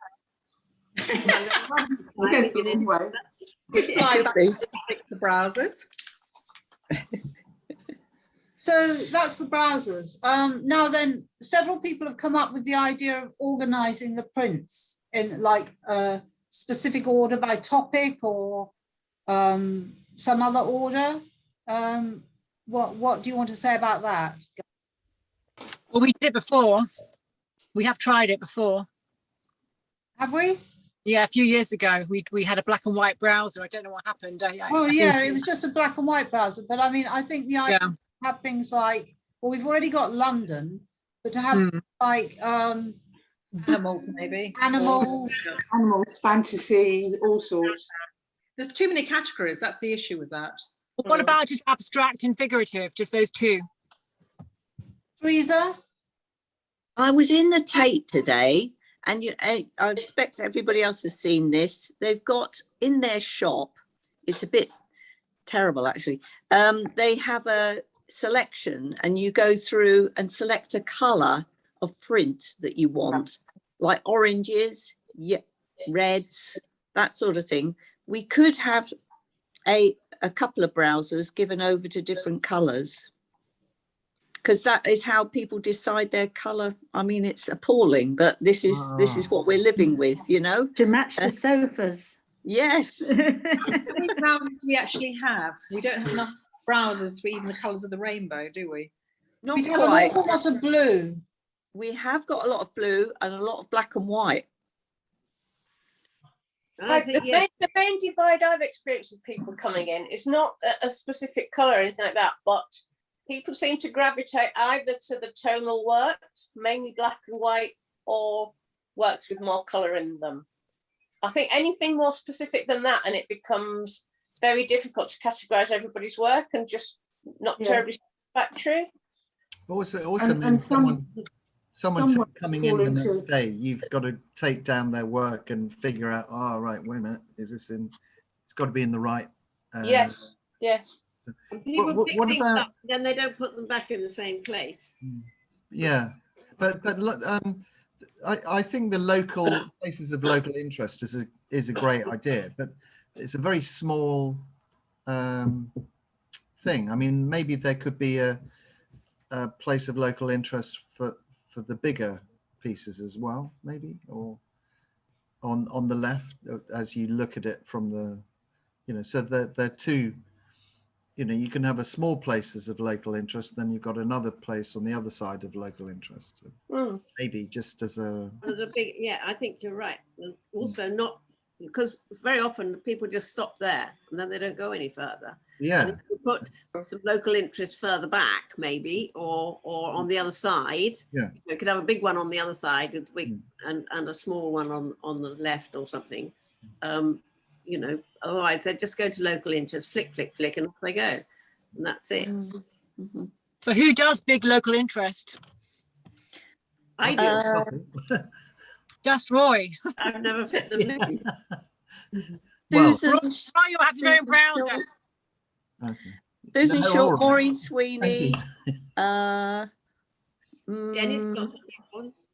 Speaker 6: The
Speaker 11: browsers.
Speaker 1: So that's the browsers. Now then, several people have come up with the idea of organising the prints in like a specific order by topic or some other order. What do you want to say about that?
Speaker 10: Well, we did it before. We have tried it before.
Speaker 1: Have we?
Speaker 10: Yeah, a few years ago, we had a black and white browser. I don't know what happened.
Speaker 1: It was just a black and white browser. But I mean, I think the idea to have things like, well, we've already got London, but to have like
Speaker 11: animals, maybe
Speaker 1: animals,
Speaker 5: fantasy, all sorts.
Speaker 11: There's too many categories. That's the issue with that.
Speaker 10: Well, what about just abstract and figurative? Just those two.
Speaker 1: Teresa?
Speaker 3: I was in the Tate today, and I expect everybody else has seen this. They've got in their shop, it's a bit terrible actually. They have a selection and you go through and select a colour of print that you want, like oranges, reds, that sort of thing. We could have a couple of browsers given over to different colours, because that is how people decide their colour. I mean, it's appalling, but this is what we're living with, you know.
Speaker 11: To match the sofas.
Speaker 3: Yes.
Speaker 11: How many browsers do we actually have? We don't have enough browsers for even the colours of the rainbow, do we?
Speaker 3: Not
Speaker 1: we have
Speaker 3: quite.
Speaker 1: an awful lot of blue.
Speaker 3: We have got a lot of blue and a lot of black and white.
Speaker 12: The main divide I've experienced with people coming in is not a specific colour or anything like that, but people seem to gravitate either to the tonal works, mainly black and white, or works with more colour in them. I think anything more specific than that, and it becomes very difficult to categorise everybody's work and just not terribly satisfactory.
Speaker 8: Also means someone coming in the next day, you've got to take down their work and figure out, oh, right, wait a minute, is this in, it's got to be in the right.
Speaker 12: Yes, yes.
Speaker 8: So,
Speaker 6: people pick things
Speaker 8: about,
Speaker 6: up, then they don't put them back in the same place.
Speaker 8: Yeah, but look, I think the local places of local interest is a great idea, but it's a very small thing. I mean, maybe there could be a place of local interest for the bigger pieces as well, maybe, or on the left as you look at it from the, you know, so they're two you know, you can have a small places of local interest, then you've got another place on the other side of local interest. Maybe just as a
Speaker 6: big, yeah, I think you're right. And also not, because very often people just stop there and then they don't go any further.
Speaker 8: Yeah.
Speaker 6: And if you put some local interest further back, maybe, or on the other side.
Speaker 8: Yeah.
Speaker 6: You could have a big one on the other side and a small one on the left or something. You know, otherwise they just go to local interest, flick, flick, flick, and off they go. And that's it.
Speaker 10: But who does big local interest?
Speaker 6: I do.
Speaker 10: Just Roy.
Speaker 6: I've never fit them in.
Speaker 3: Susan,
Speaker 10: Roy, you have your own browser.
Speaker 8: Okay.
Speaker 3: Susan
Speaker 8: No,
Speaker 3: Short,
Speaker 8: all right.
Speaker 3: Maureen Sweeney.
Speaker 6: Jenny's got some big ones.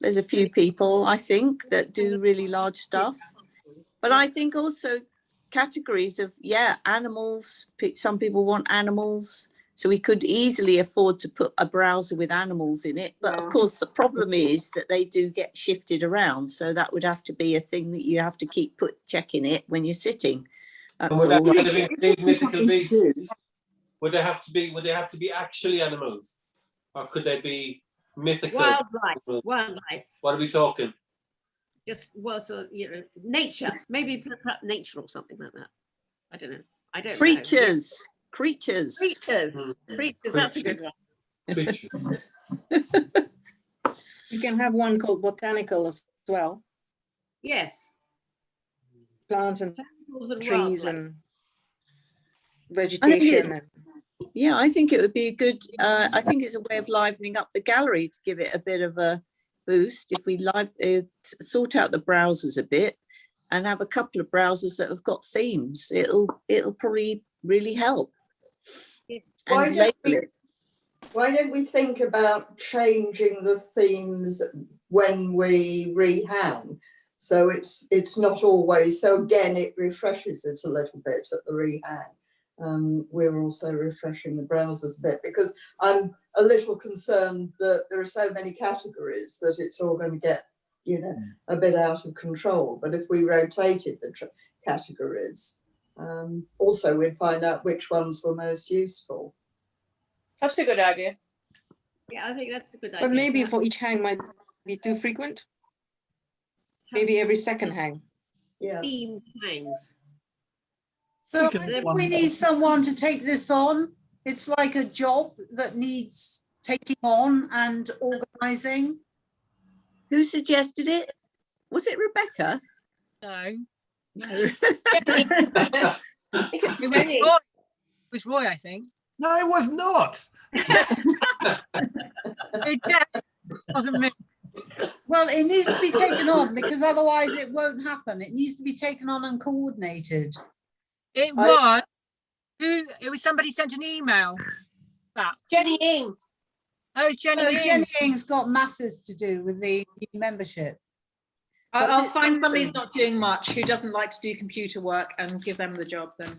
Speaker 3: There's a few people, I think, that do really large stuff. But I think also categories of, animals. Some people want animals. So we could easily afford to put a browser with animals in it. But of course, the problem is that they do get shifted around. So that would have to be a thing that you have to keep checking it when you're sitting. That's
Speaker 13: would
Speaker 3: all.
Speaker 13: that kind of include mythical beasts? Would they have to be actually animals? Or could they be mythical?
Speaker 6: Wildlife. Wildlife.
Speaker 13: What are we talking?
Speaker 6: Just, well, so, you know, nature. Maybe perhaps nature or something like that. I don't know. I don't know.
Speaker 3: Creatures.
Speaker 6: Creatures, that's a good one.
Speaker 2: You can have one called botanical as well.
Speaker 6: Yes.
Speaker 2: Plants and trees and
Speaker 3: vegetation.
Speaker 2: and
Speaker 3: I think it would be a good, I think it's a way of livening up the gallery to give it a bit of a boost. If we sort out the browsers a bit and have a couple of browsers that have got themes, it'll probably really help.
Speaker 7: Why don't we think about changing the themes when we rehang? So it's not always, so again, it refreshes it a little bit at the rehang. We're also refreshing the browsers a bit because I'm a little concerned that there are so many categories that it's all going to get, you know, a bit out of control. But if we rotated the categories, also we'd find out which ones were most useful.
Speaker 12: That's a good idea.
Speaker 6: Yeah, I think that's a good idea.
Speaker 2: but maybe for each hang might be too frequent. Maybe every second hang.
Speaker 7: Yeah.
Speaker 6: Theme hangs.
Speaker 1: So we need someone to take this on. It's like a job that needs taking on and organising.
Speaker 3: Who suggested it? Was it Rebecca?
Speaker 10: No.
Speaker 1: It
Speaker 10: was Roy, I think.
Speaker 8: No, it was not.
Speaker 10: It wasn't me.
Speaker 1: Well, it needs to be taken on because otherwise it won't happen. It needs to be taken on and coordinated.
Speaker 10: It was. It was somebody sent an email.
Speaker 12: Jennie Ing.
Speaker 10: Oh, it's Jennie Ing.
Speaker 1: Jennie Ing's got masses to do with the new membership.
Speaker 11: I'll find somebody who's not doing much, who doesn't like to do computer work, and give them the job then.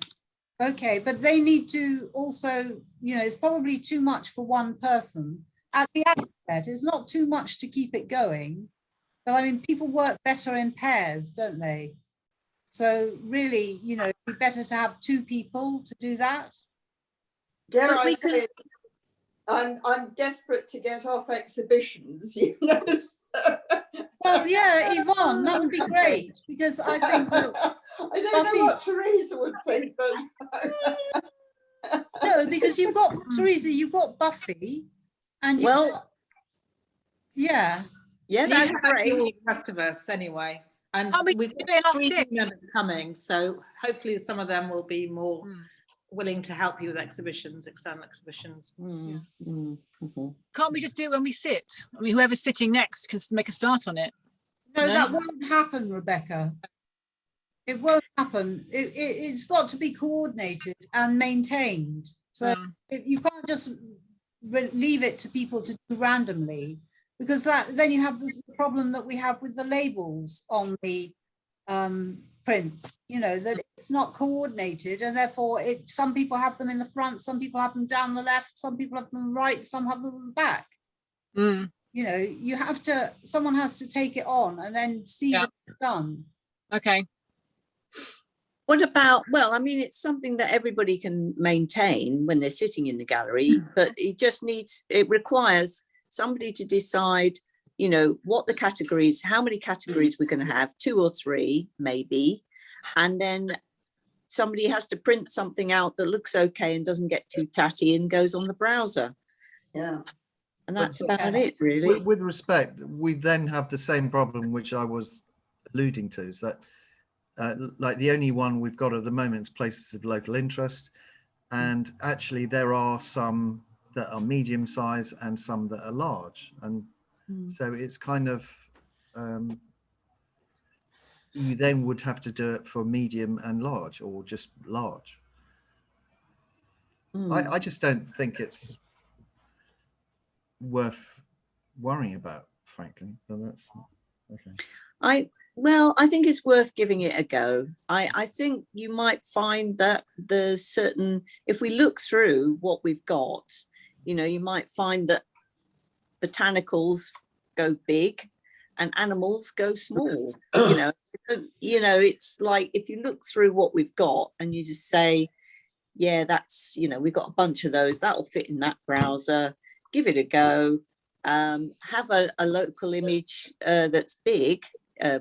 Speaker 1: Okay, but they need to also, you know, it's probably too much for one person. At the outset, it's not too much to keep it going. But I mean, people work better in pairs, don't they? So really, you know, it'd be better to have two people to do that.
Speaker 7: Dare I say, I'm desperate to get off exhibitions, you know.
Speaker 1: Well, yeah, Yvonne, that would be great because I think that
Speaker 7: I don't know what Teresa would think, but
Speaker 1: no, because you've got Teresa, you've got Buffy, and you've got,
Speaker 3: yeah,
Speaker 11: that's great. All the rest of us anyway, and we've got 3 new members coming, so hopefully some of them will be more willing to help you with exhibitions, external exhibitions.
Speaker 10: Can't we just do it when we sit? I mean, whoever's sitting next can make a start on it.
Speaker 1: No, that won't happen, Rebecca. It won't happen. It's got to be coordinated and maintained. So you can't just leave it to people to do randomly, because then you have this problem that we have with the labels on the prints, you know, that it's not coordinated, and therefore some people have them in the front, some people have them down the left, some people have them right, some have them in the back. You know, you have to, someone has to take it on and then see that it's done.
Speaker 10: Okay.
Speaker 3: What about, well, I mean, it's something that everybody can maintain when they're sitting in the gallery, but it requires somebody to decide, you know, what the categories, how many categories we're going to have, 2 or 3 maybe, and then somebody has to print something out that looks okay and doesn't get too tatty and goes on the browser.
Speaker 7: Yeah.
Speaker 3: And that's about it, really.
Speaker 8: With respect, we then have the same problem which I was alluding to, is that like the only one we've got at the moment is places of local interest, and actually there are some that are medium size and some that are large, and so it's kind of you then would have to do it for medium and large, or just large. I just don't think it's worth worrying about, frankly, but that's okay. I think it's worth giving it a go. I think you might find that there's certain, if we look through what we've got, you know, you might find that botanicals go big and animals go small. you know, it's like, if you look through what we've got and you just say, yeah, that's, you know, we've got a bunch of those, that'll fit in that browser, give it a go. Have a local image that's big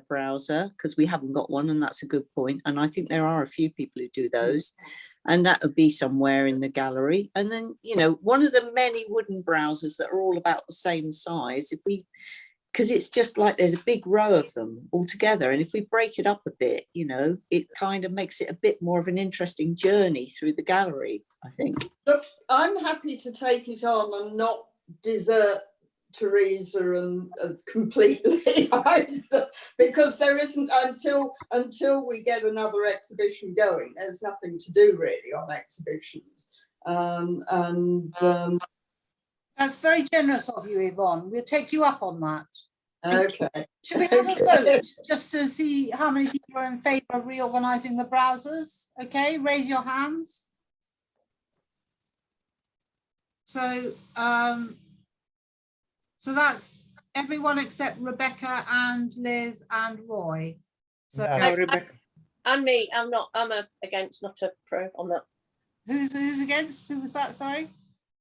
Speaker 8: browser, because we haven't got one, and that's a good point. And I think there are a few people who do those, and that would be somewhere in the gallery. And then, you know, one of the many wooden browsers that are all about the same size, if we, because it's just like there's a big row of them all together, and if we break it up a bit, you know, it kind of makes it a bit more of an interesting journey through the gallery, I think.
Speaker 7: Look, I'm happy to take it on and not desert Teresa and completely either, because there isn't, until we get another exhibition going, there's nothing to do really on exhibitions.
Speaker 1: That's very generous of you, Yvonne. We'll take you up on that.
Speaker 7: Okay.
Speaker 1: Should we have a vote just to see how many people are in favour of reorganising the browsers? Okay, raise your hands. So, so that's everyone except Rebecca and Liz and Roy. So
Speaker 12: Rebecca. And me, I'm against, not a pro on that.
Speaker 1: Who's against? Who was that? Sorry.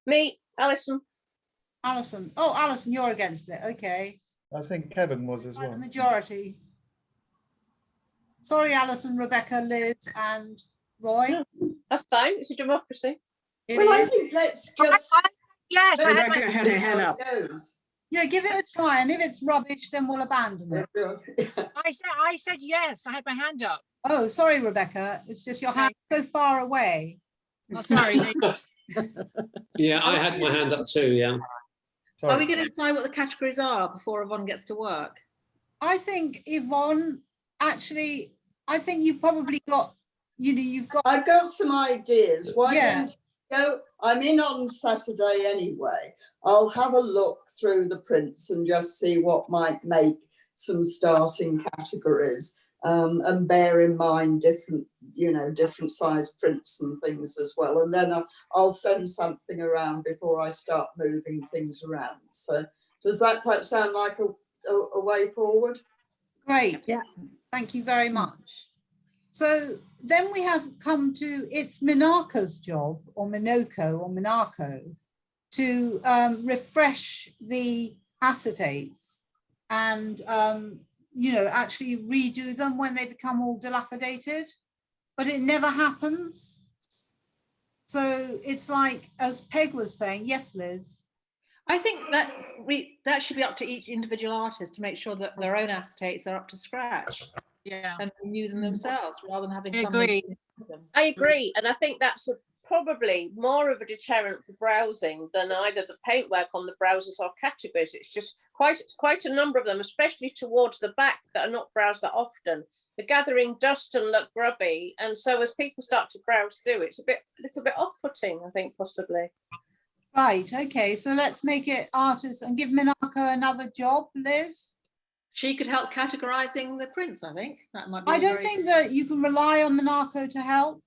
Speaker 12: Me, Alison.
Speaker 1: Alison. Oh, Alison, you're against it. Okay.
Speaker 8: I think Kevin was as well.
Speaker 1: The majority. Sorry, Alison, Rebecca, Liz, and Roy.
Speaker 12: No, that's fine. It's a democracy.
Speaker 7: Well, I think let's just.
Speaker 10: Yes,
Speaker 6: Rebecca had her hand up.
Speaker 1: Yeah, give it a try, and if it's rubbish, then we'll abandon it.
Speaker 10: I said yes. I had my hand up.
Speaker 1: Oh, sorry, Rebecca. It's just your hand so far away.
Speaker 10: Oh, sorry.
Speaker 9: Yeah, I had my hand up too. Yeah.
Speaker 11: Sorry. Are we going to decide what the categories are before Yvonne gets to work?
Speaker 1: I think, Yvonne, actually, I think you've probably got, you know, you've got.
Speaker 7: I've got some ideas. Why don't you go? I'm in on Saturday anyway. I'll have a look through the prints and just see what might make some starting categories, and bear in mind different, you know, different size prints and things as well. And then I'll send something around before I start moving things around. So does that sound like a way forward?
Speaker 1: Great. Yeah. Thank you very much. So then we have come to, it's Minako's job, or Minako, to refresh the acetates and, you know, actually redo them when they become all dilapidated, but it never happens. So it's like, as Peg was saying, yes, Liz.
Speaker 11: I think that that should be up to each individual artist to make sure that their own acetates are up to scratch.
Speaker 10: Yeah,
Speaker 11: and renew them themselves rather than having.
Speaker 12: I agree, and I think that's probably more of a deterrent for browsing than either the paintwork on the browsers or categories. It's just quite a number of them, especially towards the back, that are not browsed that often. They're gathering dust and look grubby, and so as people start to browse through, it's a little bit off-putting, I think, possibly.
Speaker 1: Right. Okay. So let's make it artists and give Minako another job, Liz.
Speaker 11: She could help categorizing the prints, I think. That might be.
Speaker 1: I don't think that you can rely on Minako to help.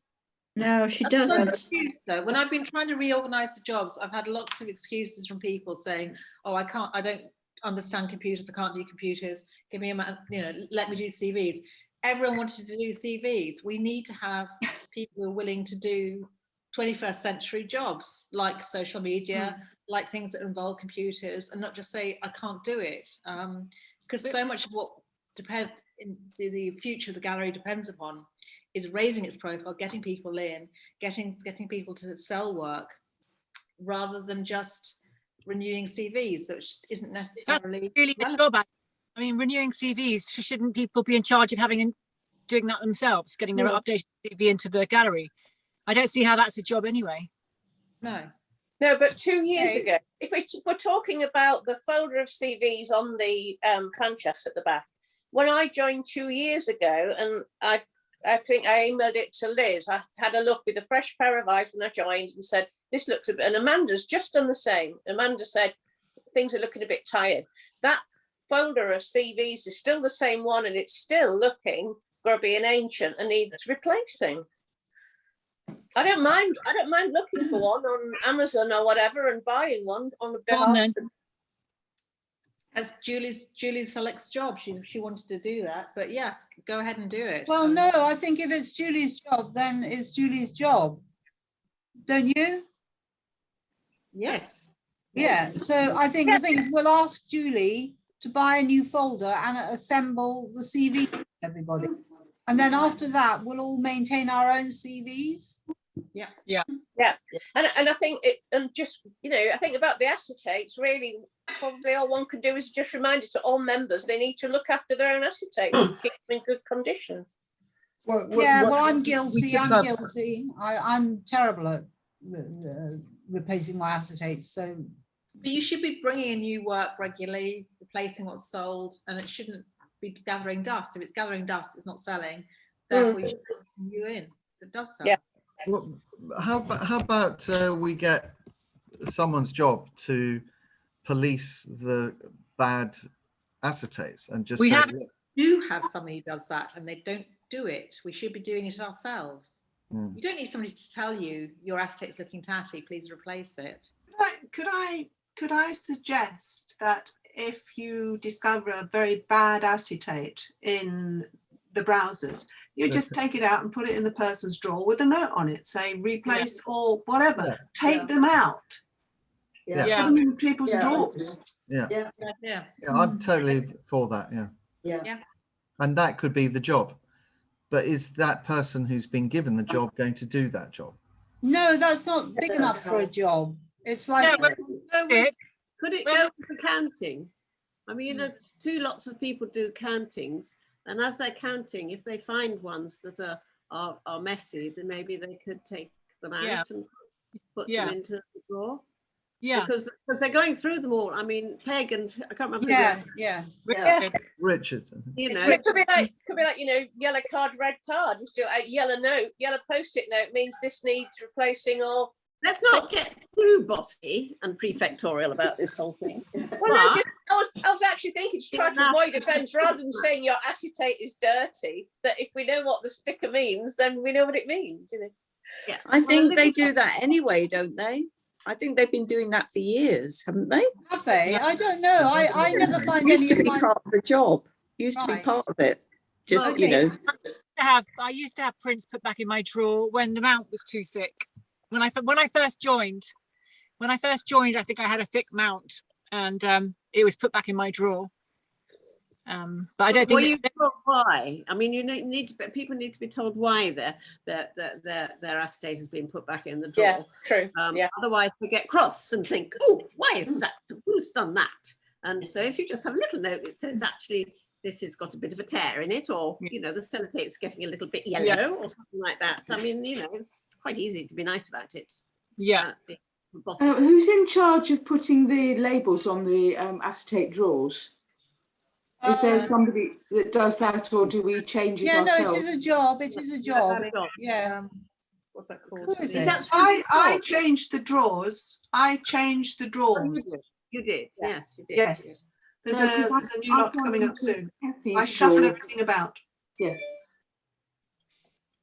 Speaker 3: No, she doesn't.
Speaker 11: Though. When I've been trying to reorganize the jobs, I've had lots of excuses from people saying, oh, I don't understand computers, I can't do computers, give me a, you know, let me do CVs. everyone wanted to do CVs. We need to have people who are willing to do 21st century jobs like social media, like things that involve computers, and not just say, I can't do it. Because so much of what depends in the future of the gallery depends upon is raising its profile, getting people in, getting people to sell work, rather than just renewing CVs, which isn't necessarily
Speaker 10: really the job. I mean, renewing CVs, shouldn't people be in charge of doing that themselves, getting their updated CV into the gallery? I don't see how that's a job anyway.
Speaker 11: No,
Speaker 12: but 2 years ago, if we're talking about the folder of CVs on the plan chest at the back, when I joined 2 years ago, and I think I emailed it to Liz, I had a look with a fresh pair of eyes when I joined and said, this looks a bit, and Amanda's just done the same. Amanda said, things are looking a bit tired. That folder of CVs is still the same one, and it's still looking grubby and ancient and needs replacing. I don't mind looking for one on Amazon or whatever and buying one on behalf of.
Speaker 11: As Julie's Select's job, she wanted to do that, but yes, go ahead and do it.
Speaker 1: Well, no, I think if it's Julie's job, then it's Julie's job, don't you?
Speaker 11: Yes.
Speaker 1: Yeah, so I think the thing is, we'll ask Julie to buy a new folder and assemble the CV for everybody, and then after that, we'll all maintain our own CVs.
Speaker 12: Yeah. And I think I think about the acetates, really, probably all one could do is just remind it to all members they need to look after their own acetates and keep them in good condition.
Speaker 1: Well, I'm guilty. I'm terrible at replacing my acetates. So,
Speaker 11: but you should be bringing in new work regularly, replacing what's sold, and it shouldn't be gathering dust. If it's gathering dust, it's not selling. Therefore, you should put new in that does sell.
Speaker 12: Yeah.
Speaker 8: Well, how about we get someone's job to police the bad acetates and just
Speaker 11: do have somebody who does that, and they don't do it. We should be doing it ourselves. You don't need somebody to tell you your acetate's looking tatty, please replace it.
Speaker 14: Could I suggest that if you discover a very bad acetate in the browsers, you just take it out and put it in the person's drawer with a note on it, say replace or whatever. Take them out. Put them in people's drawers.
Speaker 8: Yeah, I'm totally for that. Yeah. And that could be the job. But is that person who's been given the job going to do that job?
Speaker 1: No, that's not big enough for a job. It's like
Speaker 6: could it go with counting? I mean, lots of people do countings, and as they're counting, if they find ones that are messy, then maybe they could take them out and put them into the drawer. Yeah, because they're going through them all. I mean, Peg and I can't remember.
Speaker 8: Richard.
Speaker 12: You know, it could be like yellow card, red card. You still a yellow note, yellow post-it note means this needs replacing. Or
Speaker 6: let's not get too bossy and prefectorial about this whole thing.
Speaker 12: Well, no, I was actually thinking to try to avoid offence rather than saying your acetate is dirty. That if we know what the sticker means, then we know what it means. You know.
Speaker 3: Yeah, I think they do that anyway, don't they? I think they've been doing that for years, haven't they?
Speaker 1: Have they? I don't know. I never find
Speaker 3: used to be part of the job. Used to be part of it. Just you know.
Speaker 10: I used to have prints put back in my drawer when the mount was too thick. When I first joined, I think I had a thick mount, and it was put back in my drawer. But I don't think.
Speaker 6: Were you told why? I mean, people need to be told why their acetate has been put back in the drawer.
Speaker 12: Yeah, true.
Speaker 6: Otherwise, they get cross and think, "Oh, why is that? Who's done that?" And so, if you just have a little note that says, "Actually, this has got a bit of a tear in it," or the sellotape's getting a little bit yellow, or something like that. I mean, it's quite easy to be nice about it.
Speaker 10: Yeah.
Speaker 5: Who's in charge of putting the labels on the acetate drawers? Is there somebody that does that, or do we change it ourselves?
Speaker 1: No, it is a job. It is a job. Yeah.
Speaker 11: What's that called?
Speaker 14: I changed the drawers. I changed the drawers.
Speaker 6: You did. Yes, you did.
Speaker 14: Yes. There's a new lot coming up soon. I shuffle everything about.
Speaker 5: Yeah.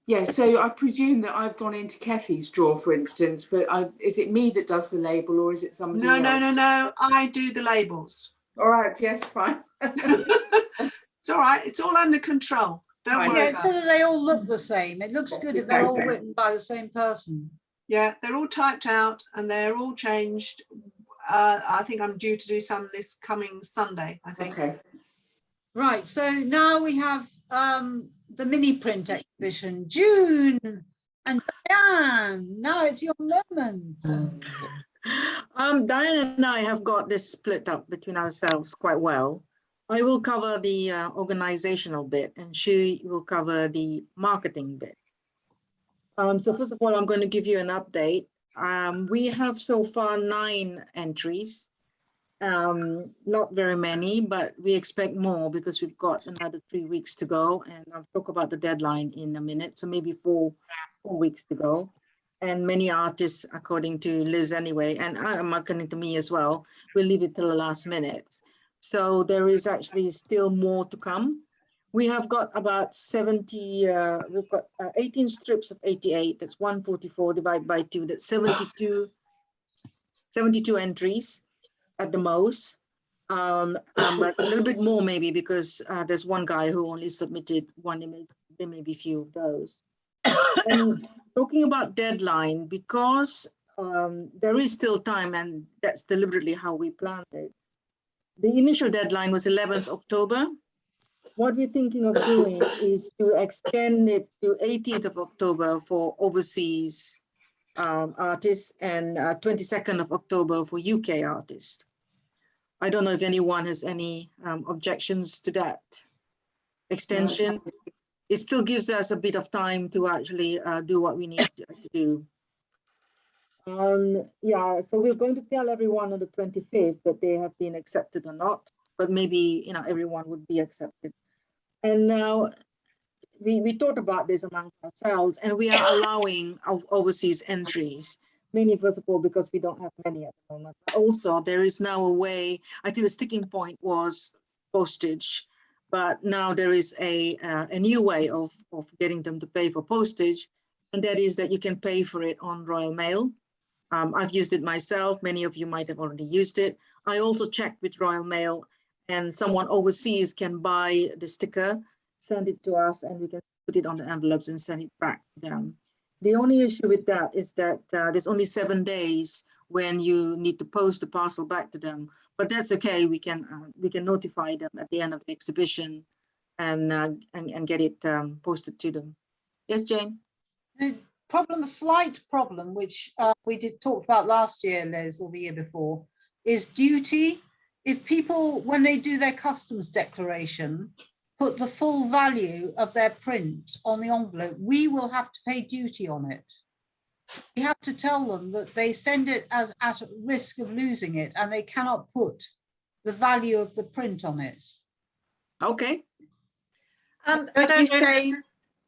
Speaker 5: Yeah, so I presume that I've gone into Kathy's drawer, for instance, but is it me that does the label, or is it somebody else?
Speaker 14: No. I do the labels.
Speaker 5: All right, yes, fine.
Speaker 14: It's all right. It's all under control. Don't worry
Speaker 1: Yeah,
Speaker 14: about
Speaker 1: so
Speaker 14: it.
Speaker 1: that they all look the same. It looks good if they're all written by the same person.
Speaker 14: Yeah, they're all typed out and they're all changed. I think I'm due to do some this coming Sunday, I think.
Speaker 7: Okay.
Speaker 1: Right, so now we have the mini print exhibition. June and Diane, now it's your moment.
Speaker 15: Diane and I have got this split up between ourselves quite well. I will cover the organizational bit and she will cover the marketing bit. So first of all, I'm going to give you an update. We have so far 9 entries. Not very many, but we expect more because we've got another 3 weeks to go, and I'll talk about the deadline in a minute, so maybe four weeks to go. And many artists, according to Liz anyway, and according to me as well, will leave it till the last minute. So there is actually still more to come. We have got about 70, we've got 18 strips of 88, that's 144 divided by 2, that's 72 entries at the most, but a little bit more maybe because there's one guy who only submitted one image. There may be few of those. And talking about deadline, because there is still time, and that's deliberately how we planned it. The initial deadline was 11th October. What we're thinking of doing is to extend it to 18th of October for overseas artists and 22nd of October for UK artists. I don't know if anyone has any objections to that extension. It still gives us a bit of time to actually do what we need to do. Yeah, so we're going to tell everyone on the 25th that they have been accepted or not, but maybe everyone would be accepted. And now we thought about this amongst ourselves, and we are allowing overseas entries. Mainly, first of all, because we don't have many at the moment. But also, there is now a way. I think the sticking point was postage, but now there is a new way of getting them to pay for postage, and that is that you can pay for it on Royal Mail. I've used it myself. Many of you might have already used it. I also checked with Royal Mail, and someone overseas can buy the sticker, send it to us, and we can put it on the envelopes and send it back to them. The only issue with that is that there's only 7 days when you need to post the parcel back to them, but that's okay. We can notify them at the end of the exhibition and get it posted to them. Yes, Jane?
Speaker 1: The problem, a slight problem, which we talked about last year, Liz, or the year before, is duty. If people, when they do their customs declaration, put the full value of their print on the envelope, we will have to pay duty on it. We have to tell them that they send it as at risk of losing it, and they cannot put the value of the print on it.
Speaker 15: Okay.
Speaker 3: Don't you say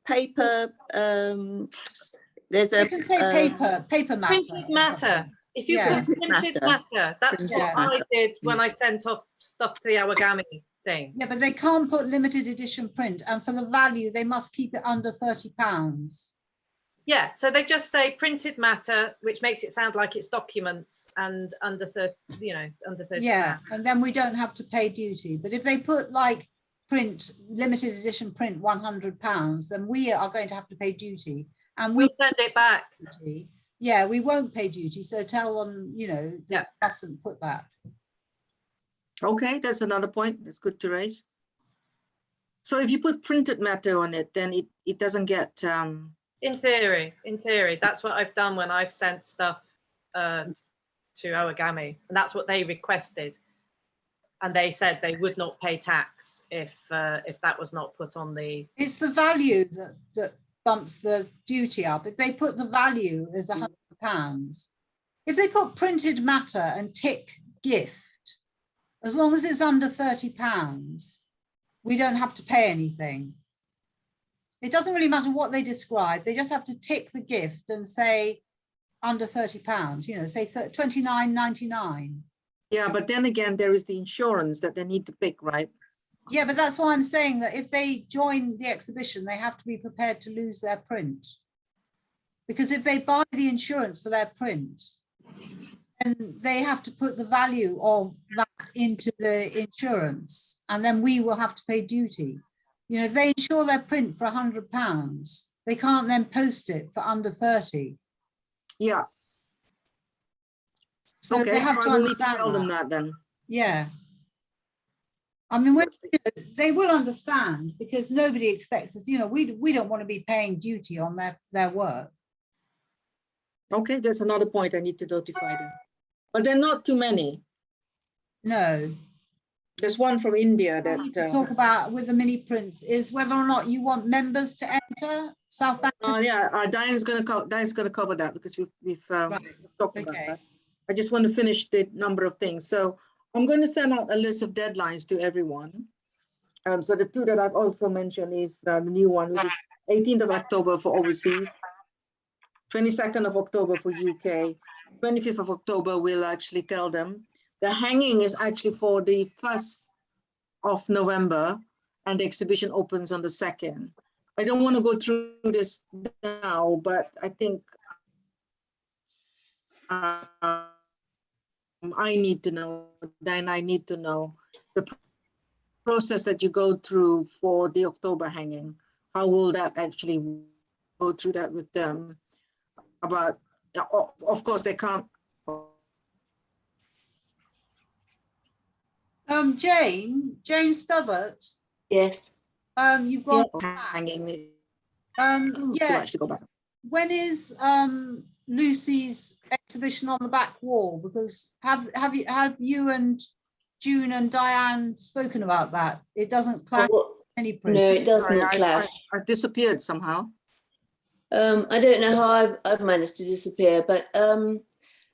Speaker 3: paper? There's a.
Speaker 1: You can say paper matter.
Speaker 11: Printed matter. If you
Speaker 1: Yeah.
Speaker 11: put printed matter, that's what I did when I sent off stuff to the Awagami thing.
Speaker 1: Yeah, but they can't put limited edition print, and for the value, they must keep it under £30.
Speaker 11: Yeah, so they just say printed matter, which makes it sound like it's documents and under 30, under 30.
Speaker 1: Yeah, and then we don't have to pay duty. But if they put like print, limited edition print, £100, then we are going to have to pay duty, and
Speaker 11: we'll send it back.
Speaker 1: Duty. Yeah, we won't pay duty. So tell them, they mustn't put that.
Speaker 15: Okay, that's another point. That's good to raise. So if you put printed matter on it, then it doesn't get.
Speaker 11: In theory, that's what I've done when I've sent stuff to Awagami, and that's what they requested. And they said they would not pay tax if that was not put on the.
Speaker 1: It's the value that bumps the duty up. If they put the value as £100, if they put printed matter and tick gift, as long as it's under £30, we don't have to pay anything. It doesn't really matter what they describe. They just have to tick the gift and say under £30, say £29.99.
Speaker 15: Yeah, but then again, there is the insurance that they need to pick, right?
Speaker 1: Yeah, but that's why I'm saying that if they join the exhibition, they have to be prepared to lose their print. Because if they buy the insurance for their print, then they have to put the value of that into the insurance, and then we will have to pay duty. You know, if they insure their print for £100, they can't then post it for under 30.
Speaker 15: Yeah.
Speaker 1: So
Speaker 15: Okay,
Speaker 1: they have to
Speaker 15: I will need to
Speaker 1: understand
Speaker 15: tell them
Speaker 1: that.
Speaker 15: that then.
Speaker 1: Yeah. I mean, they will understand because nobody expects us, you know, we don't want to be paying duty on their work.
Speaker 15: Okay, there's another point I need to notify them. But they're not too many.
Speaker 1: No.
Speaker 15: There's one from India that
Speaker 1: need to talk about with the mini prints is whether or not you want members to enter Southbank.
Speaker 15: Yeah, Diane's gonna cover that because we've talked about that. I just want to finish the number of things. So I'm going to send out a list of deadlines to everyone. So the two that I've also mentioned is the new one, which is 18th of October for overseas, 22nd of October for UK, 25th of October, we'll actually tell them. The hanging is actually for the 1st of November, and the exhibition opens on the 2nd. I don't want to go through this now, but I think I need to know, then I need to know the process that you go through for the October hanging. How will that actually go through that with them? About, of course, they can't.
Speaker 1: Jane Stothert.
Speaker 16: Yes.
Speaker 1: You've got
Speaker 15: hanging.
Speaker 1: Yeah. Go back. When is Lucy's exhibition on the back wall? Because have you and June and Diane spoken about that? It doesn't clash any print.
Speaker 16: No, it doesn't clash.
Speaker 15: I've disappeared somehow.
Speaker 16: I don't know how I've managed to disappear, but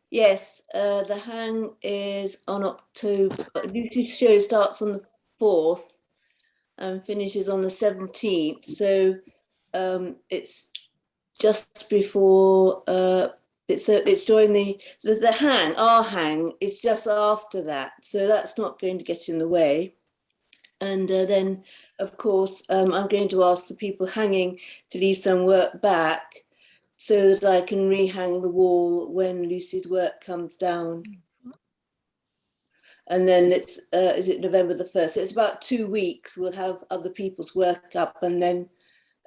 Speaker 16: yes, the hang is on October. Lucy's show starts on the 4th and finishes on the 17th. So it's just before. It's during the hang. Our hang is just after that, so that's not going to get in the way. And then, of course, I'm going to ask the people hanging to leave some work back so that I can rehang the wall when Lucy's work comes down. And then it's, is it November the 1st? So it's about 2 weeks. We'll have other people's work up, and then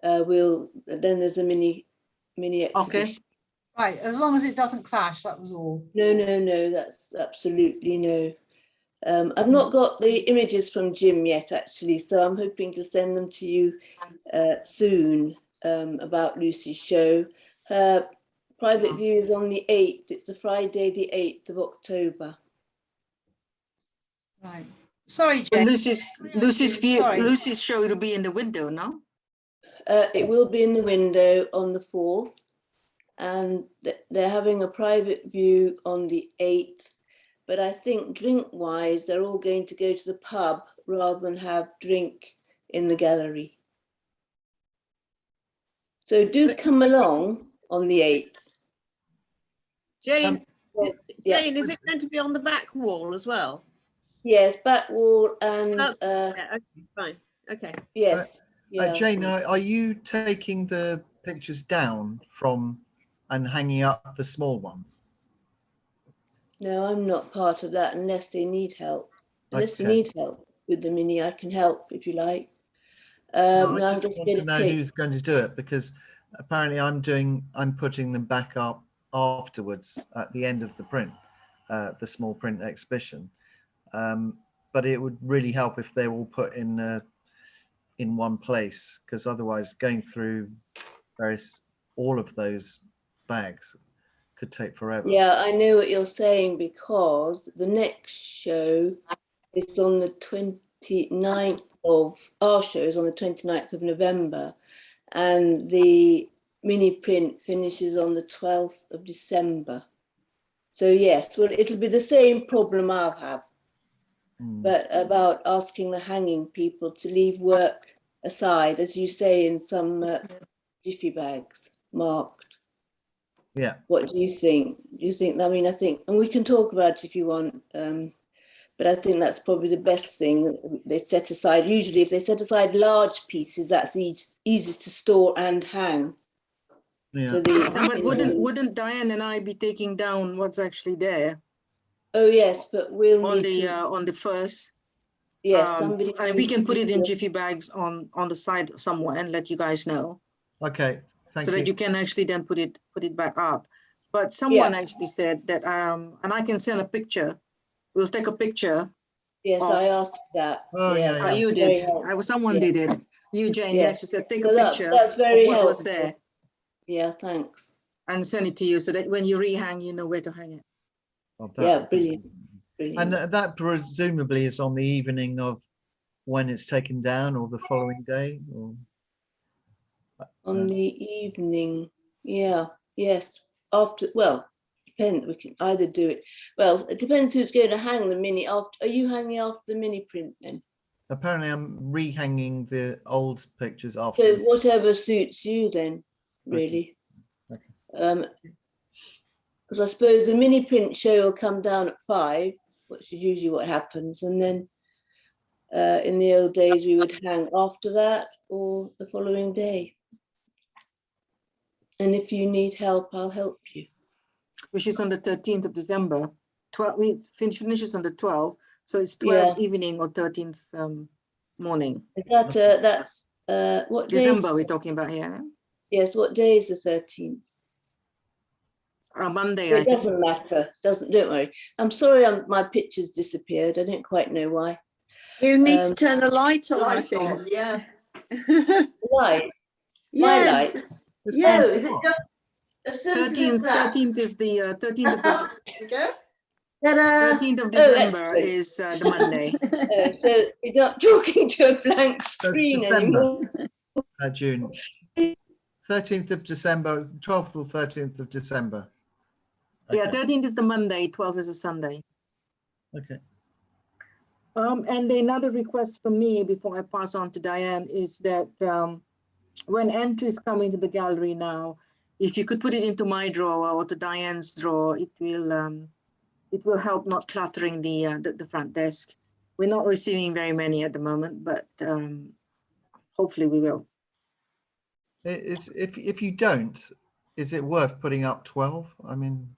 Speaker 16: then there's a mini exhibition.
Speaker 15: Okay.
Speaker 1: Right, as long as it doesn't clash, that was all.
Speaker 16: No, that's absolutely no. I've not got the images from Jim yet, actually, so I'm hoping to send them to you soon about Lucy's show. Her private view is on the 8th. It's the Friday, the 8th of October.
Speaker 1: Right. Sorry, Jane.
Speaker 15: Lucy's show will be in the window, no?
Speaker 16: It will be in the window on the 4th, and they're having a private view on the 8th. But I think drink-wise, they're all going to go to the pub rather than have drink in the gallery. So do come along on the 8th.
Speaker 6: Jane,
Speaker 16: yeah.
Speaker 6: Jane, is it going to be on the back wall as well?
Speaker 16: Yes, back wall and...
Speaker 6: yeah, okay, fine, okay.
Speaker 16: Yes.
Speaker 8: Jane, are you taking the pictures down from and hanging up the small ones?
Speaker 16: No, I'm not part of that unless they need help. Unless you need help with the mini, I can help if you like.
Speaker 8: I just want to know who's going to do it, because apparently I'm putting them back up afterwards at the end of the print, the small print exhibition. But it would really help if they're all put in one place, because otherwise going through all of those bags could take forever.
Speaker 16: Yeah, I know what you're saying, because the next show is on the 29th of, our show is on the 29th of November, and the mini print finishes on the 12th of December. So yes, well, it'll be the same problem I'll have, but about asking the hanging people to leave work aside, as you say, in some jiffy bags marked.
Speaker 8: Yeah.
Speaker 16: What do you think? Do you think? I mean, I think, and we can talk about it if you want, but I think that's probably the best thing. They set aside. Usually, if they set aside large pieces, that's easy to store and hang.
Speaker 8: Yeah.
Speaker 15: But wouldn't Diane and I be taking down what's actually there?
Speaker 16: Oh yes, but we'll
Speaker 15: on
Speaker 16: need
Speaker 15: the on the 1st.
Speaker 16: Yes, somebody.
Speaker 15: And we can put it in jiffy bags on the side somewhere and let you guys know.
Speaker 8: Okay, thank
Speaker 15: so
Speaker 8: you.
Speaker 15: that you can actually then put it back up. But someone actually said that, and I can send a picture. We'll take a picture.
Speaker 16: Yes, I asked that.
Speaker 8: Oh yeah.
Speaker 15: You did. Someone did it. You, Jane, you actually said take a picture
Speaker 16: that's very
Speaker 15: of what was
Speaker 16: helpful.
Speaker 15: there.
Speaker 16: Yeah, thanks.
Speaker 15: And send it to you so that when you rehang, you know where to hang it.
Speaker 8: Oh,
Speaker 16: Yeah, brilliant.
Speaker 8: And that presumably is on the evening of when it's taken down, or the following day, or
Speaker 16: on the evening. Yeah. Yes. After. Well, depends. We can either do it. Well, it depends who's going to hang the mini. After. Are you hanging after the mini print then?
Speaker 8: Apparently, I'm rehanging the old pictures after.
Speaker 16: So whatever suits you then, really.
Speaker 8: Okay.
Speaker 16: Because I suppose the mini print show will come down at 5, which is usually what happens, and then in the old days we would hang after that or the following day. And if you need help, I'll help you.
Speaker 15: Which is on the 13th of December. 12. We finishes on the 12th, so it's 12th evening or 13th morning.
Speaker 16: Is that that's what
Speaker 15: December we're talking about here?
Speaker 16: Yes. What day is the 13th?
Speaker 15: Monday.
Speaker 16: It doesn't matter. Don't worry. I'm sorry. My pictures disappeared. I don't quite know why.
Speaker 3: You need to turn a light on, I think.
Speaker 7: Yeah.
Speaker 16: Light. My light. No, is it just as simple as that?
Speaker 15: 13th is the 13th of December. 13th of
Speaker 16: Oh,
Speaker 15: December is the Monday.
Speaker 16: So you're not talking to a blank screen anymore.
Speaker 8: June. 13th of December, 12th or 13th of December.
Speaker 15: Okay. Yeah, 13th is the Monday, 12th is a Sunday.
Speaker 8: Okay.
Speaker 15: And another request from me before I pass on to Diane is that when entries come into the gallery now, if you could put it into my drawer or to Diane's drawer, it will help not cluttering the front desk. We're not receiving very many at the moment, but hopefully we will.
Speaker 8: If you don't, is it worth putting up 12? I mean,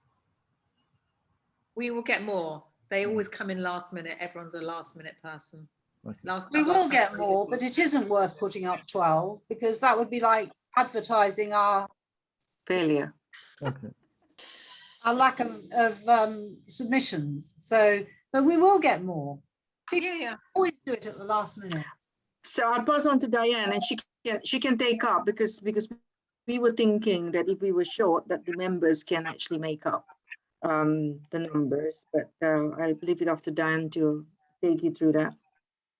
Speaker 11: we will get more. They always come in last minute. Everyone's a last minute person.
Speaker 8: Okay.
Speaker 1: We will get more, but it isn't worth putting up 12 because that would be like advertising our
Speaker 15: failure.
Speaker 8: Okay.
Speaker 1: Our lack of submissions. So, but we will get more. People always do it at the last minute.
Speaker 15: So I'll pass on to Diane, and she can take up because we were thinking that if we were short, that the members can actually make up the numbers. But I leave it off to Diane to take you through that.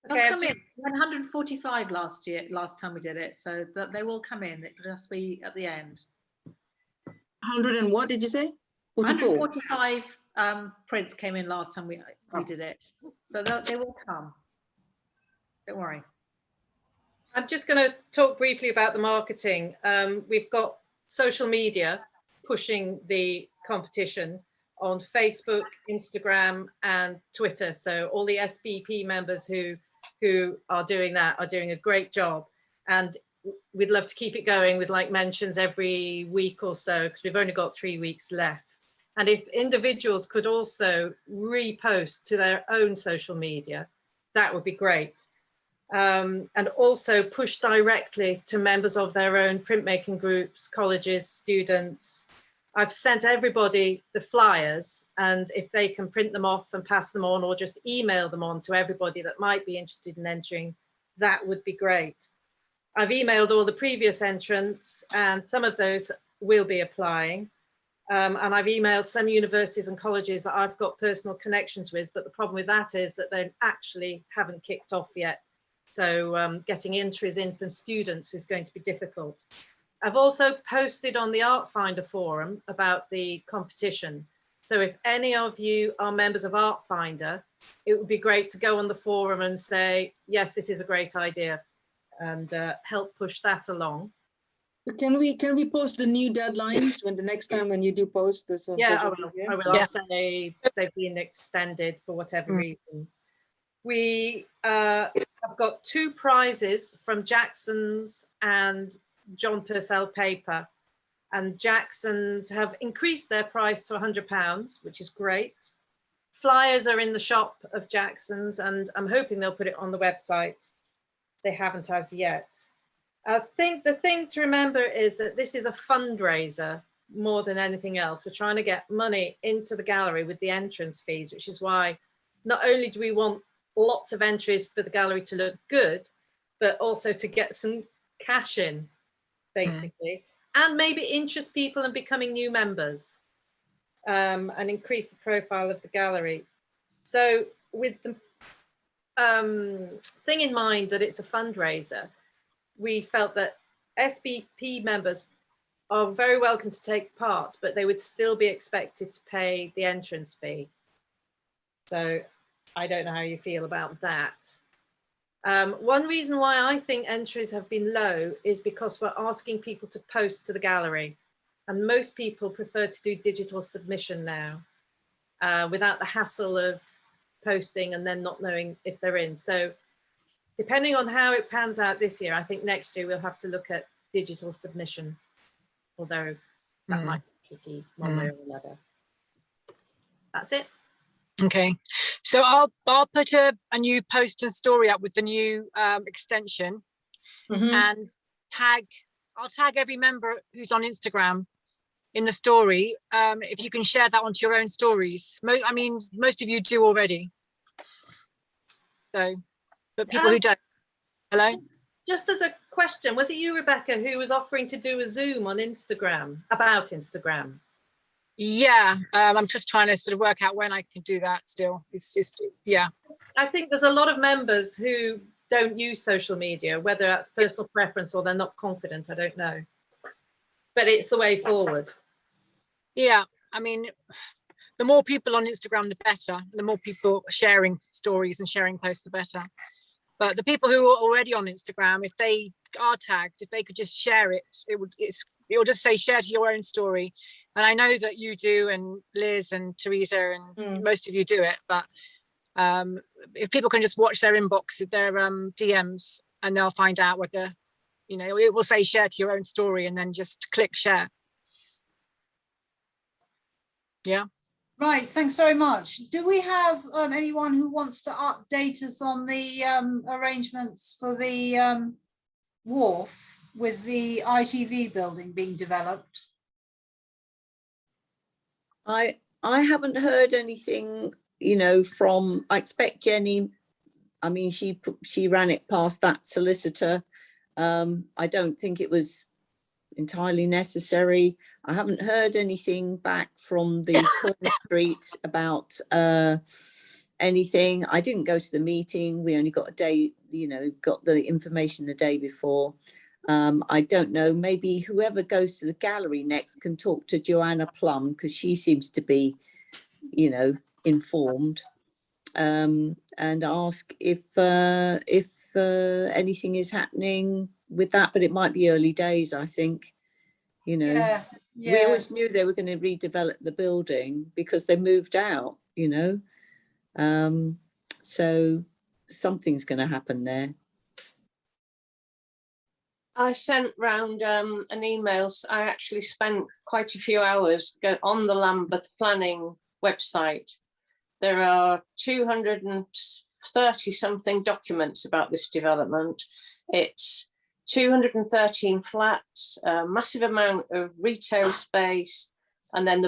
Speaker 11: They'll come in. We had 145 last time we did it, so that they will come in. It will just be at the end.
Speaker 15: 100 and what did you say? 44?
Speaker 11: 145 prints came in last time we did it, so they will come. Don't worry.
Speaker 17: I'm just going to talk briefly about the marketing. We've got social media pushing the competition on Facebook, Instagram, and Twitter. So all the SBP members who are doing that are doing a great job. And we'd love to keep it going with like mentions every week or so, because we've only got 3 weeks left. And if individuals could also repost to their own social media, that would be great. And also push directly to members of their own printmaking groups, colleges, students. I've sent everybody the flyers, and if they can print them off and pass them on or just email them on to everybody that might be interested in entering, that would be great. I've emailed all the previous entrants, and some of those will be applying. And I've emailed some universities and colleges that I've got personal connections with, but the problem with that is that they actually haven't kicked off yet. So getting entries in from students is going to be difficult. I've also posted on the Art Finder forum about the competition. So if any of you are members of Art Finder, it would be great to go on the forum and say, yes, this is a great idea, and help push that along.
Speaker 15: Can we post the new deadlines when the next time when you do post this on
Speaker 17: social
Speaker 15: media?
Speaker 17: I will. I'll say they've been extended for whatever reason. We have got 2 prizes from Jackson's and John Purcell Paper, and Jackson's have increased their price to £100, which is great. flyers are in the shop of Jackson's, and I'm hoping they'll put it on the website. They haven't as yet. I think the thing to remember is that this is a fundraiser more than anything else. We're trying to get money into the gallery with the entrance fees, which is why not only do we want lots of entries for the gallery to look good, but also to get some cash in, basically, and maybe interest people in becoming new members, and increase the profile of the gallery. So with the thing in mind that it's a fundraiser, we felt that SBP members are very welcome to take part, but they would still be expected to pay the entrance fee. So I don't know how you feel about that. One reason why I think entries have been low is because we're asking people to post to the gallery, and most people prefer to do digital submission now, without the hassle of posting and then not knowing if they're in. So depending on how it pans out this year, I think next year we'll have to look at digital submission, although that might be tricky one way or another. That's it.
Speaker 10: Okay, so I'll put a new post and story up with the new extension, and I'll tag every member who's on Instagram in the story. If you can share that onto your own stories. I mean, most of you do already. So, but people who don't. Hello?
Speaker 17: Just as a question, was it you, Rebecca, who was offering to do a Zoom on Instagram, about Instagram?
Speaker 10: Yeah, I'm just trying to sort of work out when I can do that still. It's just, yeah.
Speaker 17: I think there's a lot of members who don't use social media, whether that's personal preference or they're not confident, I don't know. But it's the way forward.
Speaker 10: Yeah, I mean, the more people on Instagram, the better. The more people sharing stories and sharing posts, the better. But the people who are already on Instagram, if they are tagged, if they could just share it, it will just say share to your own story. And I know that you do, and Liz and Teresa and most of you do it. But if people can just watch their inbox, their DMs, and they'll find out whether, you know, it will say share to your own story, and then just click share. Yeah.
Speaker 1: Right, thanks very much. Do we have anyone who wants to update us on the arrangements for the wharf with the ITV building being developed?
Speaker 3: I haven't heard anything, you know, from, I expect Jennie, I mean, she ran it past that solicitor. I don't think it was entirely necessary. I haven't heard anything back from the Street about anything. I didn't go to the meeting. We only got a day, you know, got the information the day before. I don't know, maybe whoever goes to the gallery next can talk to Joanna Plum, because she seems to be, you know, informed, and ask if anything is happening with that. But it might be early days, I think, you know.
Speaker 1: Yeah.
Speaker 3: We always knew they were going to redevelop the building because they moved out, you know. So something's going to happen there.
Speaker 12: I sent round an email. I actually spent quite a few hours on the Lambeth planning website. There are 230 something documents about this development. It's 213 flats, a massive amount of retail space, and then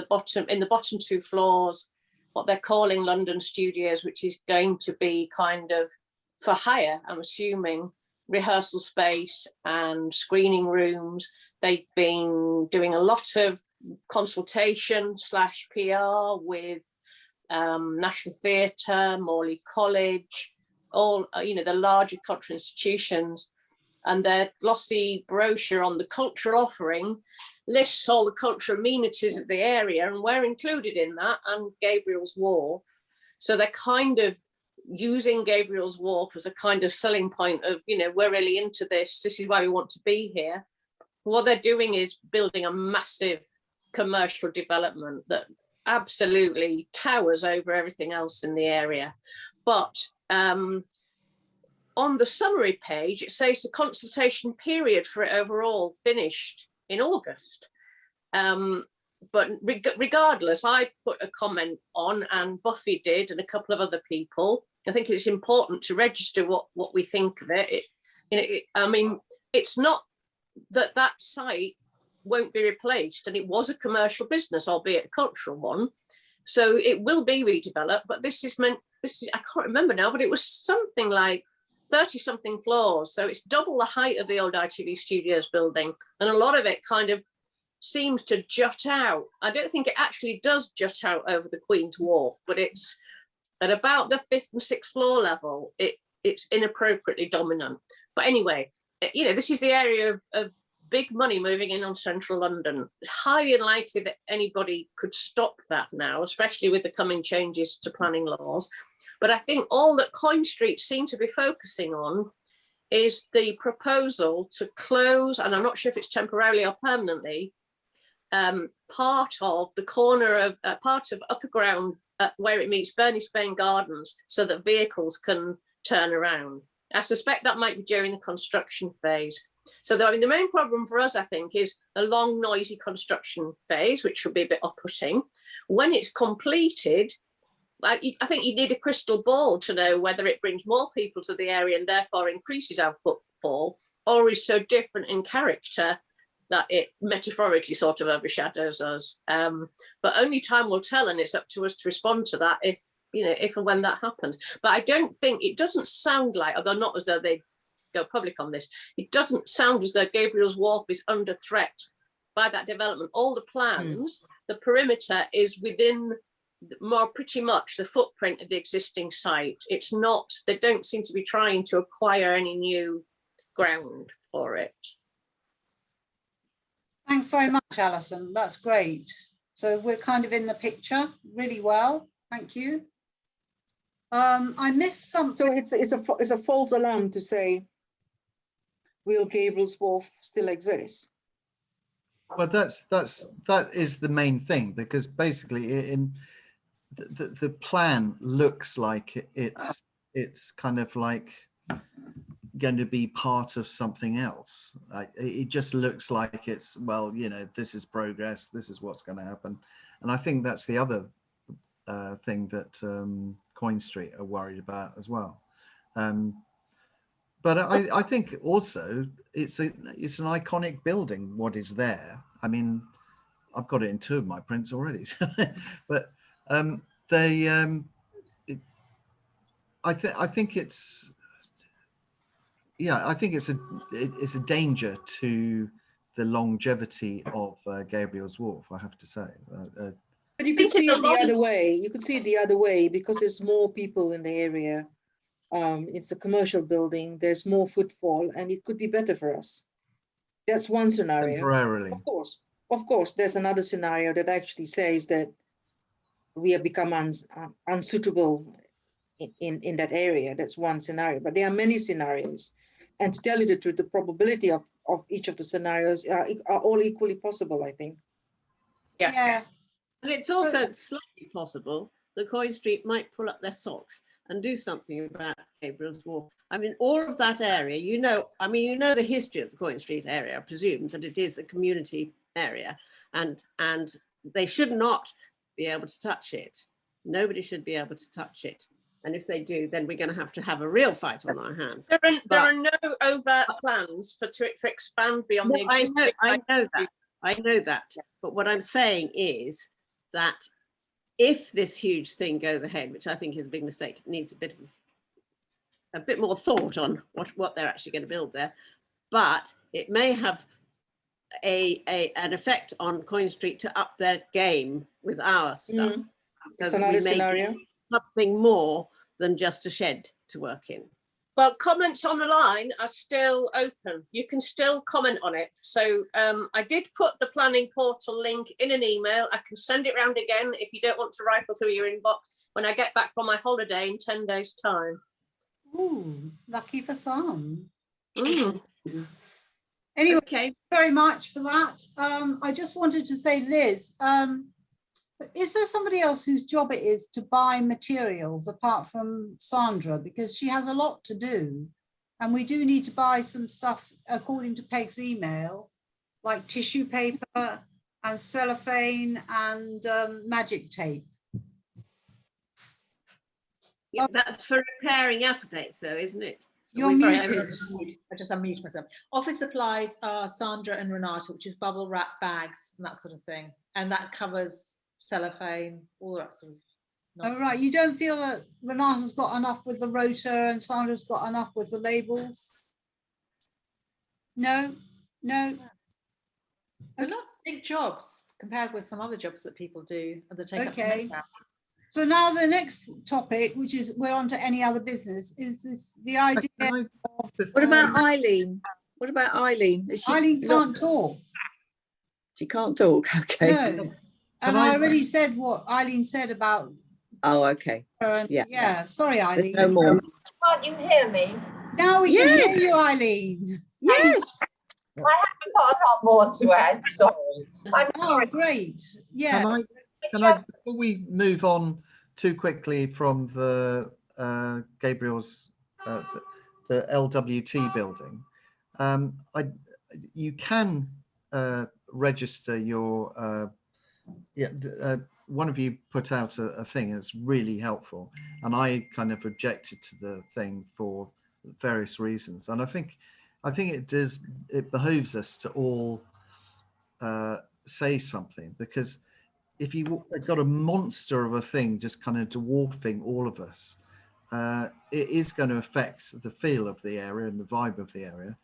Speaker 12: in the bottom two floors, what they're calling London Studios, which is going to be kind of for hire, I'm assuming, rehearsal space and screening rooms. They've been doing a lot of consultation / PR with National Theatre, Morley College, all, you know, the larger cultural institutions. And their glossy brochure on the cultural offering lists all the cultural amenities of the area, and we're included in that, and Gabriel's Wharf. So they're kind of using Gabriel's Wharf as a kind of selling point of, you know, we're really into this. This is why we want to be here. What they're doing is building a massive commercial development that absolutely towers over everything else in the area. But on the summary page, it says the consultation period for it overall finished in August. but regardless, I put a comment on, and Buffy did, and a couple of other people. I think it's important to register what we think of it. I mean, it's not that site won't be replaced, and it was a commercial business, albeit a cultural one, so it will be redeveloped. But this is I can't remember now, but it was something like 30 something floors, so it's double the height of the old ITV Studios building, and a lot of it kind of seems to jut out. I don't think it actually does jut out over the Queen's Walk, but it's at about the 5th and 6th floor level. It's inappropriately dominant. But anyway, you know, this is the area of big money moving in on central London. It's highly unlikely that anybody could stop that now, especially with the coming changes to planning laws. But I think all that Coin Street seem to be focusing on is the proposal to close, and I'm not sure if it's temporarily or permanently, part of the corner of part of Upper Ground where it meets Burney Spain Gardens, so that vehicles can turn around. I suspect that might be during the construction phase. So I mean, the main problem for us, I think, is a long, noisy construction phase, which will be a bit off-putting. When it's completed, I think you need a crystal ball to know whether it brings more people to the area and therefore increases our footfall, or is so different in character that it metaphorically sort of overshadows us. But only time will tell, and it's up to us to respond to that if and when that happens. But I don't think, it doesn't sound like, although not as though they go public on this, it doesn't sound as though Gabriel's Wharf is under threat by that development. All the plans, the perimeter is within pretty much the footprint of the existing site. It's not, they don't seem to be trying to acquire any new ground for it.
Speaker 1: Thanks very much, Alison. That's great. So we're kind of in the picture really well. Thank you. I missed something.
Speaker 15: So it's a false alarm to say, will Gabriel's Wharf still exist?
Speaker 8: Well, that is the main thing, because basically in the plan looks like it's kind of like going to be part of something else. It just looks like it's, well, you know, this is progress, this is what's going to happen. And I think that's the other thing that Coin Street are worried about as well. But I think also it's an iconic building, what is there. I mean, I've got it in 2 of my prints already. But I think it's, yeah, I think it's a danger to the longevity of Gabriel's Wharf, I have to say.
Speaker 15: But you could see it the other way. You could see it the other way, because there's more people in the area. It's a commercial building. There's more footfall, and it could be better for us. That's one scenario.
Speaker 8: Temporarily.
Speaker 15: Of course, there's another scenario that actually says that we have become unsuitable in that area. That's one scenario, but there are many scenarios. And to tell you the truth, the probability of each of the scenarios are all equally possible, I think.
Speaker 1: Yeah.
Speaker 6: And it's also slightly possible that Coin Street might pull up their socks and do something about Gabriel's Wharf. I mean, all of that area, you know the history of the Coin Street area. I presume that it is a community area, and they should not be able to touch it. Nobody should be able to touch it. And if they do, then we're going to have a real fight on our hands.
Speaker 12: There are no overt plans for expand beyond the existing.
Speaker 6: I know that. But what I'm saying is that if this huge thing goes ahead, which I think is a big mistake, it needs a bit more thought on what they're actually going to build there. But it may have an effect on Coin Street to up their game with our stuff. So that we make something more than just a shed to work in.
Speaker 12: Well, comments on the line are still open. You can still comment on it. So I did put the planning portal link in an email. I can send it round again if you don't want to rifle through your inbox when I get back from my holiday in 10 days' time.
Speaker 1: Ooh, lucky for some.
Speaker 12: Mm.
Speaker 1: Anyway,
Speaker 6: okay.
Speaker 1: Thank you very much for that. I just wanted to say, Liz, is there somebody else whose job it is to buy materials apart from Sandra? Because she has a lot to do, and we do need to buy some stuff according to Peg's email, like tissue paper and cellophane and magic tape.
Speaker 6: Yeah, that's for repairing acetates, though, isn't it?
Speaker 1: You're
Speaker 11: Sorry,
Speaker 1: muted.
Speaker 11: I just unmute myself. Office supplies are Sandra and Renata, which is bubble wrap bags and that sort of thing. And that covers cellophane, all that sort of.
Speaker 1: Oh, right. You don't feel that Renata's got enough with the rotor and Sandra's got enough with the labels? No? No?
Speaker 11: They're not big jobs compared with some other jobs that people do and that take
Speaker 1: Okay.
Speaker 11: up many hours.
Speaker 1: So now the next topic, which is we're on to any other business, is this the idea of...
Speaker 3: What about Eileen? What about Eileen?
Speaker 1: Eileen can't talk.
Speaker 3: She can't talk, okay.
Speaker 1: No. And I already said what Eileen said about...
Speaker 3: Oh, okay.
Speaker 1: Yeah. Yeah, sorry, Eileen.
Speaker 3: There's no more.
Speaker 18: Can't you hear me?
Speaker 1: Now we can hear you, Eileen.
Speaker 3: Yes.
Speaker 18: I haven't got a lot more to add, sorry.
Speaker 1: Oh, great. Yeah.
Speaker 8: Can I, before we move on too quickly from the Gabriel's, the LWT building, you can register your, one of you put out a thing that's really helpful, and I kind of objected to the thing for various reasons, and I think it behooves us to all say something, because if you got a monster of a thing just kind of dwarfing all of us, it is going to affect the feel of the area and the vibe of the area.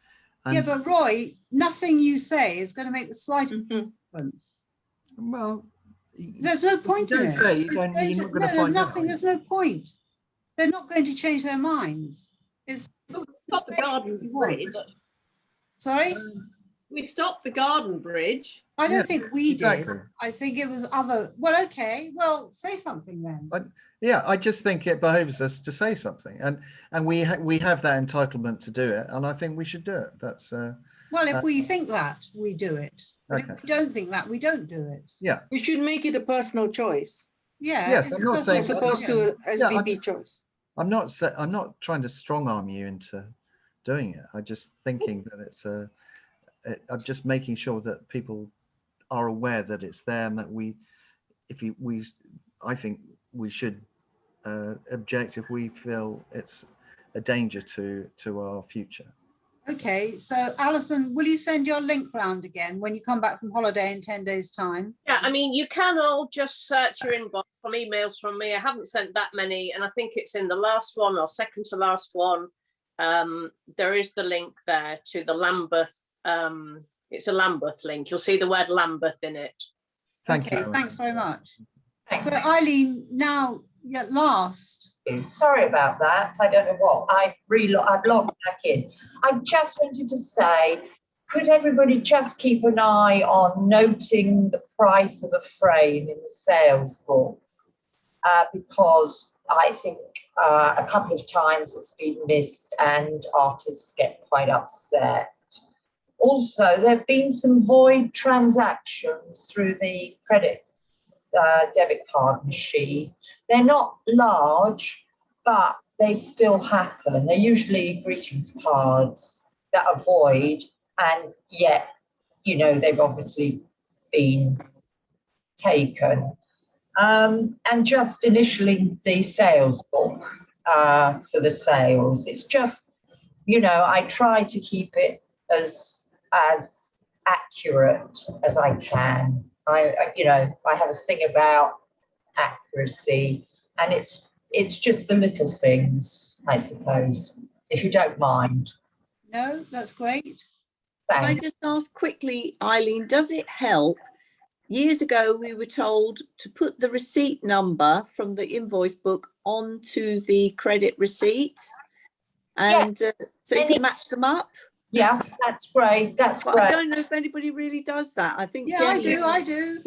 Speaker 8: And
Speaker 1: yeah, but Roy, nothing you say is going to make the slightest difference.
Speaker 8: Well,
Speaker 1: there's no point in it.
Speaker 8: There's
Speaker 1: no point. They're not going to change their minds. It's
Speaker 6: stop the garden bridge.
Speaker 1: Sorry?
Speaker 6: We stopped the garden bridge.
Speaker 1: I don't think we did. I think it was other. Well, okay. Well, say something then.
Speaker 8: Yeah, I just think it behoves us to say something, and we have that entitlement to do it, and I think we should do it. That's
Speaker 1: well, if we think that, we do it. But
Speaker 8: okay.
Speaker 1: If we don't think that, we don't do it.
Speaker 8: Yeah,
Speaker 15: we should make it a personal choice.
Speaker 1: Yeah.
Speaker 8: Yes, I'm not saying
Speaker 15: as opposed to an SBP choice.
Speaker 8: I'm not trying to strong arm you into doing it. I'm just thinking that it's I'm just making sure that people are aware that it's there, and that I think we should object if we feel it's a danger to our future.
Speaker 1: Okay, so Alison, will you send your link round again when you come back from holiday in 10 days' time?
Speaker 12: Yeah, I mean, you can all just search your inbox from emails from me. I haven't sent that many, and I think it's in the last one or second to last one. There is the link there to the Lambeth. It's a Lambeth link. You'll see the word Lambeth in it.
Speaker 8: Thank you.
Speaker 1: Thanks very much. So Eileen, now at last.
Speaker 18: Sorry about that. I don't know what. I've logged back in. I just wanted to say, could everybody just keep an eye on noting the price of a frame in the sales book? Because I think a couple of times it's been missed and artists get quite upset. Also, there have been some void transactions through the credit debit card machine. They're not large, but they still happen. They're usually greetings cards that are void, and yet, you know, they've obviously been taken. And just initially the sales book for the sales. It's just, you know, I try to keep it as accurate as I can. You know, I have a thing about accuracy, and it's just the little things, I suppose, if you don't mind.
Speaker 1: No, that's great.
Speaker 3: Can I just ask quickly, Eileen, does it help? Years ago, we were told to put the receipt number from the invoice book onto the credit receipt, and so you can match them up.
Speaker 18: Yeah, that's great. That's
Speaker 3: but
Speaker 18: great.
Speaker 3: I don't know if anybody really does that. I think
Speaker 1: Jennie,
Speaker 3: I do.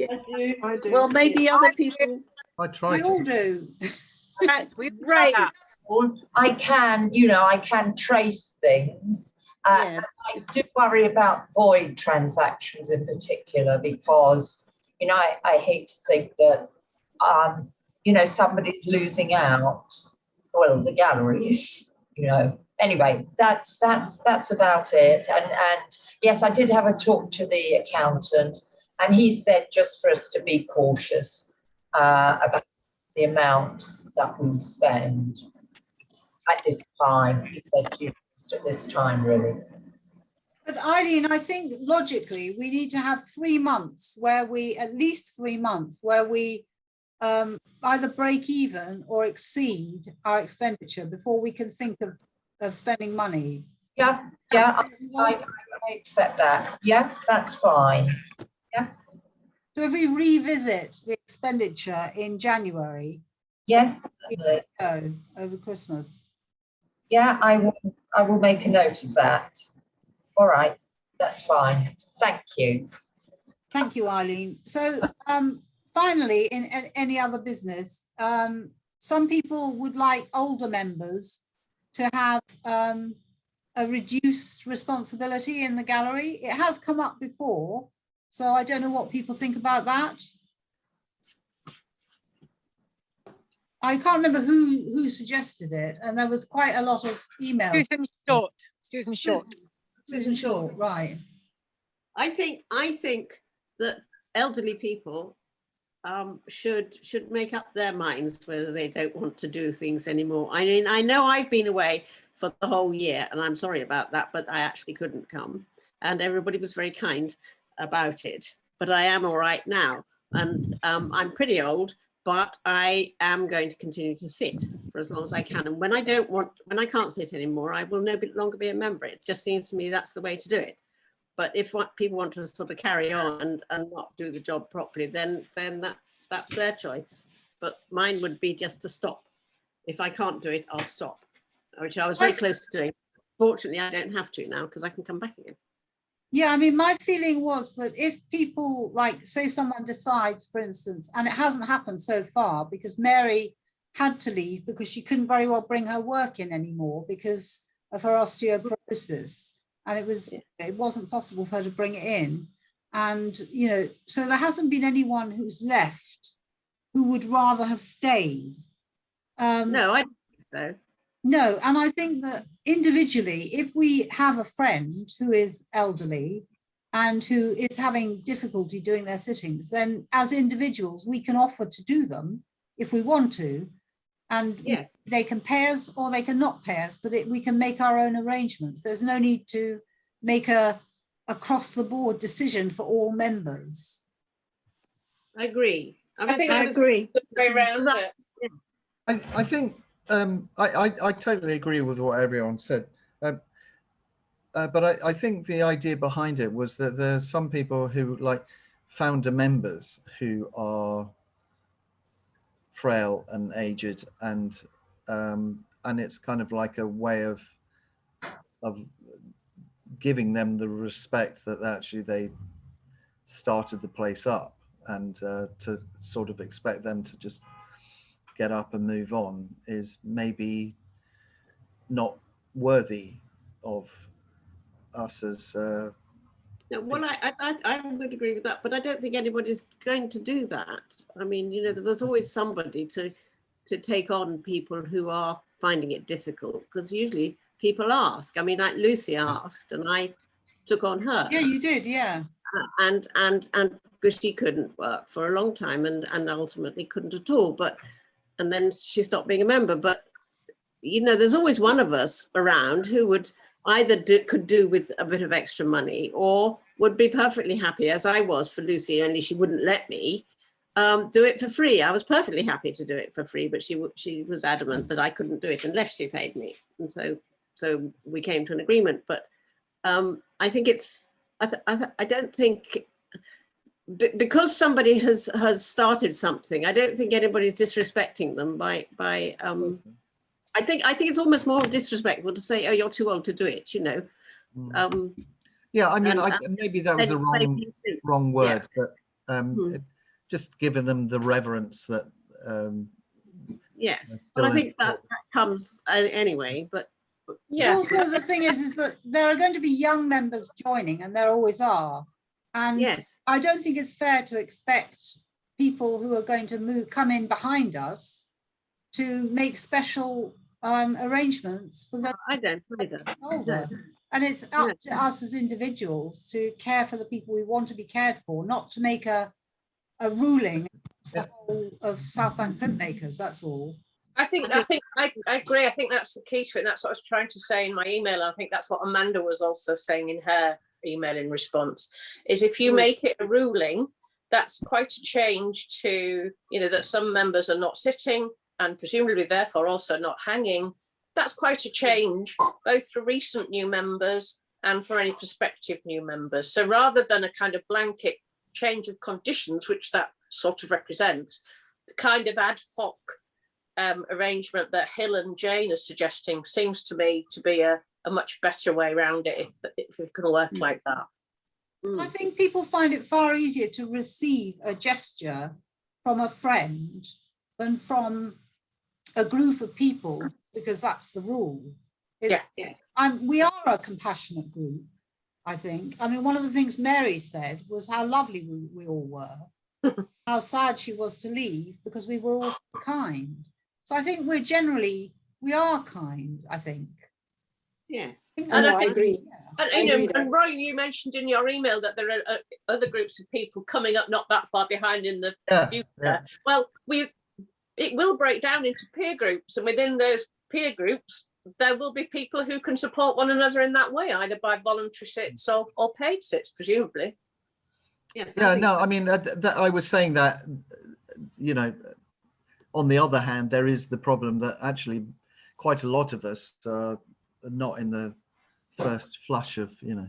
Speaker 3: Well, maybe other people.
Speaker 8: I try.
Speaker 1: We all do.
Speaker 3: That's great.
Speaker 18: I can, you know, I can trace things. I do worry about void transactions in particular, because, you know, I hate to think that, you know, somebody's losing out. Well, the galleries, you know. Anyway, that's about it. And yes, I did have a talk to the accountant, And he said just for us to be cautious about the amounts that we spend at this time. He said just at this time, really.
Speaker 1: But Eileen, I think logically we need to have 3 months where we, at least 3 months, where we either break even or exceed our expenditure before we can think of spending money.
Speaker 18: Yeah, yeah, I accept that. Yeah, that's fine. Yeah.
Speaker 1: So if we revisit the expenditure in January.
Speaker 18: Yes.
Speaker 1: Over Christmas.
Speaker 18: Yeah, I will make a note of that. All right, that's fine. Thank you.
Speaker 1: Thank you, Eileen. So finally, in any other business, some people would like older members to have a reduced responsibility in the gallery. It has come up before, so I don't know what people think about that. I can't remember who suggested it, and there was quite a lot of emails.
Speaker 10: Susan Short. Susan Short.
Speaker 1: Susan Short, right.
Speaker 6: I think that elderly people should make up their minds whether they don't want to do things anymore. I mean, I know I've been away for the whole year, and I'm sorry about that, but I actually couldn't come, and everybody was very kind about it. But I am all right now, and I'm pretty old, but I am going to continue to sit for as long as I can. And when I can't sit anymore, I will no longer be a member. It just seems to me that's the way to do it. But if people want to sort of carry on and not do the job properly, then that's their choice. But mine would be just to stop. If I can't do it, I'll stop, which I was very close to doing. Fortunately, I don't have to now because I can come back again.
Speaker 1: Yeah, I mean, my feeling was that if people, like, say someone decides, for instance, and it hasn't happened so far because Mary had to leave because she couldn't very well bring her work in anymore because of her osteoporosis. And it wasn't possible for her to bring it in. And, you know, so there hasn't been anyone who's left who would rather have stayed.
Speaker 6: No, I don't think so.
Speaker 1: No, and I think that individually, if we have a friend who is elderly and who is having difficulty doing their sittings, then as individuals, we can offer to do them if we want to. And yes, they can pay us or they can not pay us, but we can make our own arrangements. There's no need to make a across the board decision for all members.
Speaker 6: I agree.
Speaker 12: I agree.
Speaker 8: I think I totally agree with what everyone said. But I think the idea behind it was that there's some people who, like founder members, who are frail and aged, and it's kind of like a way of giving them the respect that actually they started the place up, and to sort of expect them to just get up and move on is maybe not worthy of us as
Speaker 6: no, well, I would agree with that, but I don't think anybody's going to do that. I mean, you know, there was always somebody to take on people who are finding it difficult, because usually people ask. I mean, like Lucy asked, and I took on her.
Speaker 1: Yeah, you did, yeah.
Speaker 6: And because she couldn't work for a long time, and ultimately couldn't at all. And then she stopped being a member. But you know, there's always one of us around who would either could do with a bit of extra money, or would be perfectly happy, as I was for Lucy, only she wouldn't let me do it for free. I was perfectly happy to do it for free, but she was adamant that I couldn't do it unless she paid me. And so we came to an agreement. But I think it's, I don't think, because somebody has started something, I don't think anybody's disrespecting them by I think it's almost more disrespectful to say, oh, you're too old to do it, you know.
Speaker 8: Yeah, I mean, maybe that was a wrong word, yeah. But just giving them the reverence that.
Speaker 6: Yes, but I think that comes anyway. But
Speaker 1: yeah. Also, the thing is that there are going to be young members joining, and there always are. And yes, I don't think it's fair to expect people who are going to come in behind us to make special arrangements for them.
Speaker 6: I don't either.
Speaker 1: Older. And it's up to us as individuals to care for the people we want to be cared for, not to make a ruling the whole of Southbank Printmakers, that's all.
Speaker 12: I agree. I think that's the key to it. And that's what I was trying to say in my email. I think that's what Amanda was also saying in her email in response, is if you make it a ruling, that's quite a change to, you know, that some members are not sitting and presumably therefore also not hanging. That's quite a change, both for recent new members and for any prospective new members. So rather than a kind of blanket change of conditions, which that sort of represents, the kind of ad hoc arrangement that Hill and Jane are suggesting seems to me to be a much better way around it if it can work like that.
Speaker 1: I think people find it far easier to receive a gesture from a friend than from a group of people, because that's the rule. We are a compassionate group, I think. I mean, one of the things Mary said was how lovely we all were, how sad she was to leave because we were all so kind. So I think we are kind, I think.
Speaker 6: Yes.
Speaker 12: And I agree. And Roy, you mentioned in your email that there are other groups of people coming up not that far behind in the future. Yeah. Well, it will break down into peer groups, and within those peer groups, there will be people who can support one another in that way, either by voluntary sits or paid sits, presumably.
Speaker 6: Yes.
Speaker 8: Yeah, no, I mean, I was saying that, you know, on the other hand, there is the problem that actually quite a lot of us are not in the first flush of, you know,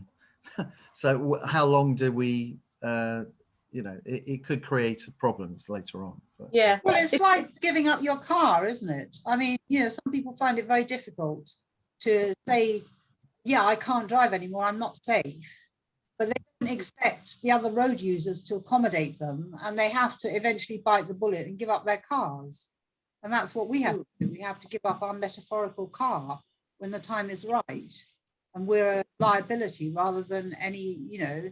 Speaker 8: so how long do we, you know, it could create problems later on. But.
Speaker 12: Yeah.
Speaker 1: Well, it's like giving up your car, isn't it? I mean, you know, some people find it very difficult to say, yeah, I can't drive anymore, I'm not safe. But they don't expect the other road users to accommodate them, and they have to eventually bite the bullet and give up their cars. And that's what we have to do. We have to give up our metaphorical car when the time is right. And we're a liability rather than any, you know,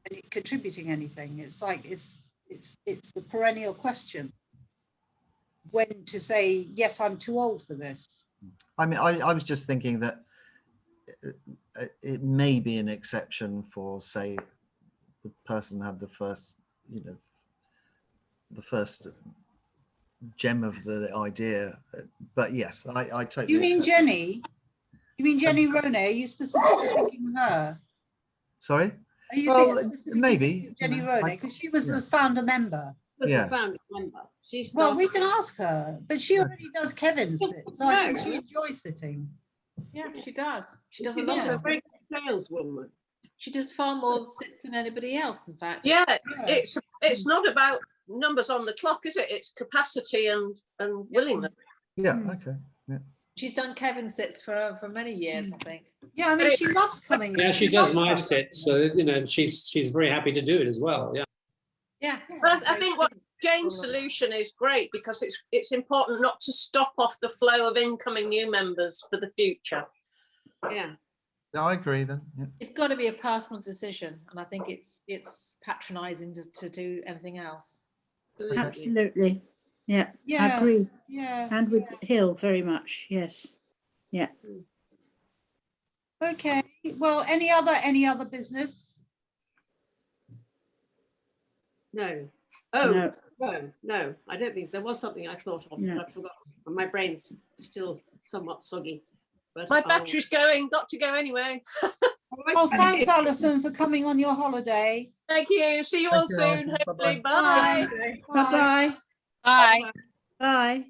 Speaker 1: any contributing anything. It's like, it's the perennial question. When to say, yes, I'm too old for this.
Speaker 8: I mean, I was just thinking that it may be an exception for, say, the person had the first, you know, the first gem of the idea. But yes, I totally.
Speaker 1: You mean Jennie? You mean Jennie Rone? Are you specifically thinking of her?
Speaker 8: Sorry?
Speaker 1: Are you
Speaker 8: maybe
Speaker 1: Jennie Rone? Because she was the founder member.
Speaker 6: Yeah. Founder member.
Speaker 1: Well, we can ask her, but she already does Kevin's sit, so I think she enjoys sitting.
Speaker 11: Yeah, she does. She does
Speaker 6: She's
Speaker 11: a lot
Speaker 6: also
Speaker 11: of
Speaker 6: a very good saleswoman.
Speaker 11: She does far more sits than anybody else, in fact.
Speaker 12: Yeah, it's not about numbers on the clock, is it? It's capacity and willingness.
Speaker 8: Yeah, okay. Yeah.
Speaker 11: She's done Kevin sits for many years, I think.
Speaker 1: Yeah, I mean, she loves coming.
Speaker 9: Yeah, she does my sits, so you know, she's very happy to do it as well. Yeah.
Speaker 11: Yeah.
Speaker 12: But I think what Jane's solution is great, because it's important not to stop off the flow of incoming new members for the future.
Speaker 6: Yeah.
Speaker 8: No, I agree then. Yeah.
Speaker 11: It's got to be a personal decision, and I think it's patronising to do anything else.
Speaker 19: Absolutely. Yeah, I agree. Yeah. And with Hill very much. Yes. Yeah.
Speaker 1: Okay. Well, any other business?
Speaker 6: No. No. I don't think so. There was something I thought of, but I've forgotten. My brain's still somewhat soggy. But
Speaker 12: my battery's going. Got to go anyway.
Speaker 1: Well, thanks, Alison, for coming on your holiday.
Speaker 12: Thank you. See you all soon. Hopefully.
Speaker 1: Bye.
Speaker 19: Bye.
Speaker 10: Bye.
Speaker 19: Bye.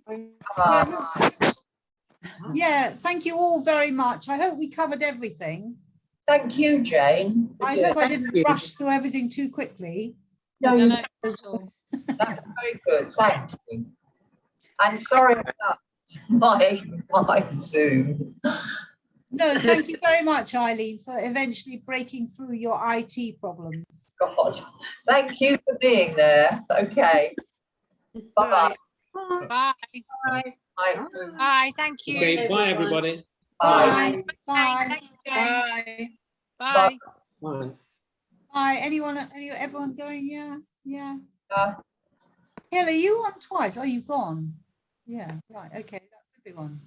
Speaker 1: Yeah, thank you all very much. I hope we covered everything.
Speaker 18: Thank you, Jane.
Speaker 1: I hope I didn't rush through everything too quickly.
Speaker 18: No, that's very good. Thank you. And sorry about my Zoom.
Speaker 1: No, thank you very much, Eileen, for eventually breaking through your IT problems.
Speaker 18: God, thank you for being there. Okay. Bye-bye.
Speaker 10: Bye.
Speaker 18: Bye.
Speaker 10: Bye. Bye. Thank you.
Speaker 9: Okay, bye everybody.
Speaker 1: Bye.
Speaker 10: Bye.
Speaker 6: Bye.
Speaker 10: Bye.
Speaker 9: Bye.
Speaker 1: Bye. Everyone going? Yeah. Hill, are you on twice? Oh, you've gone. Yeah, right. Okay, that's everyone.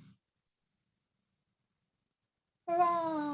Speaker 1: Hurrah!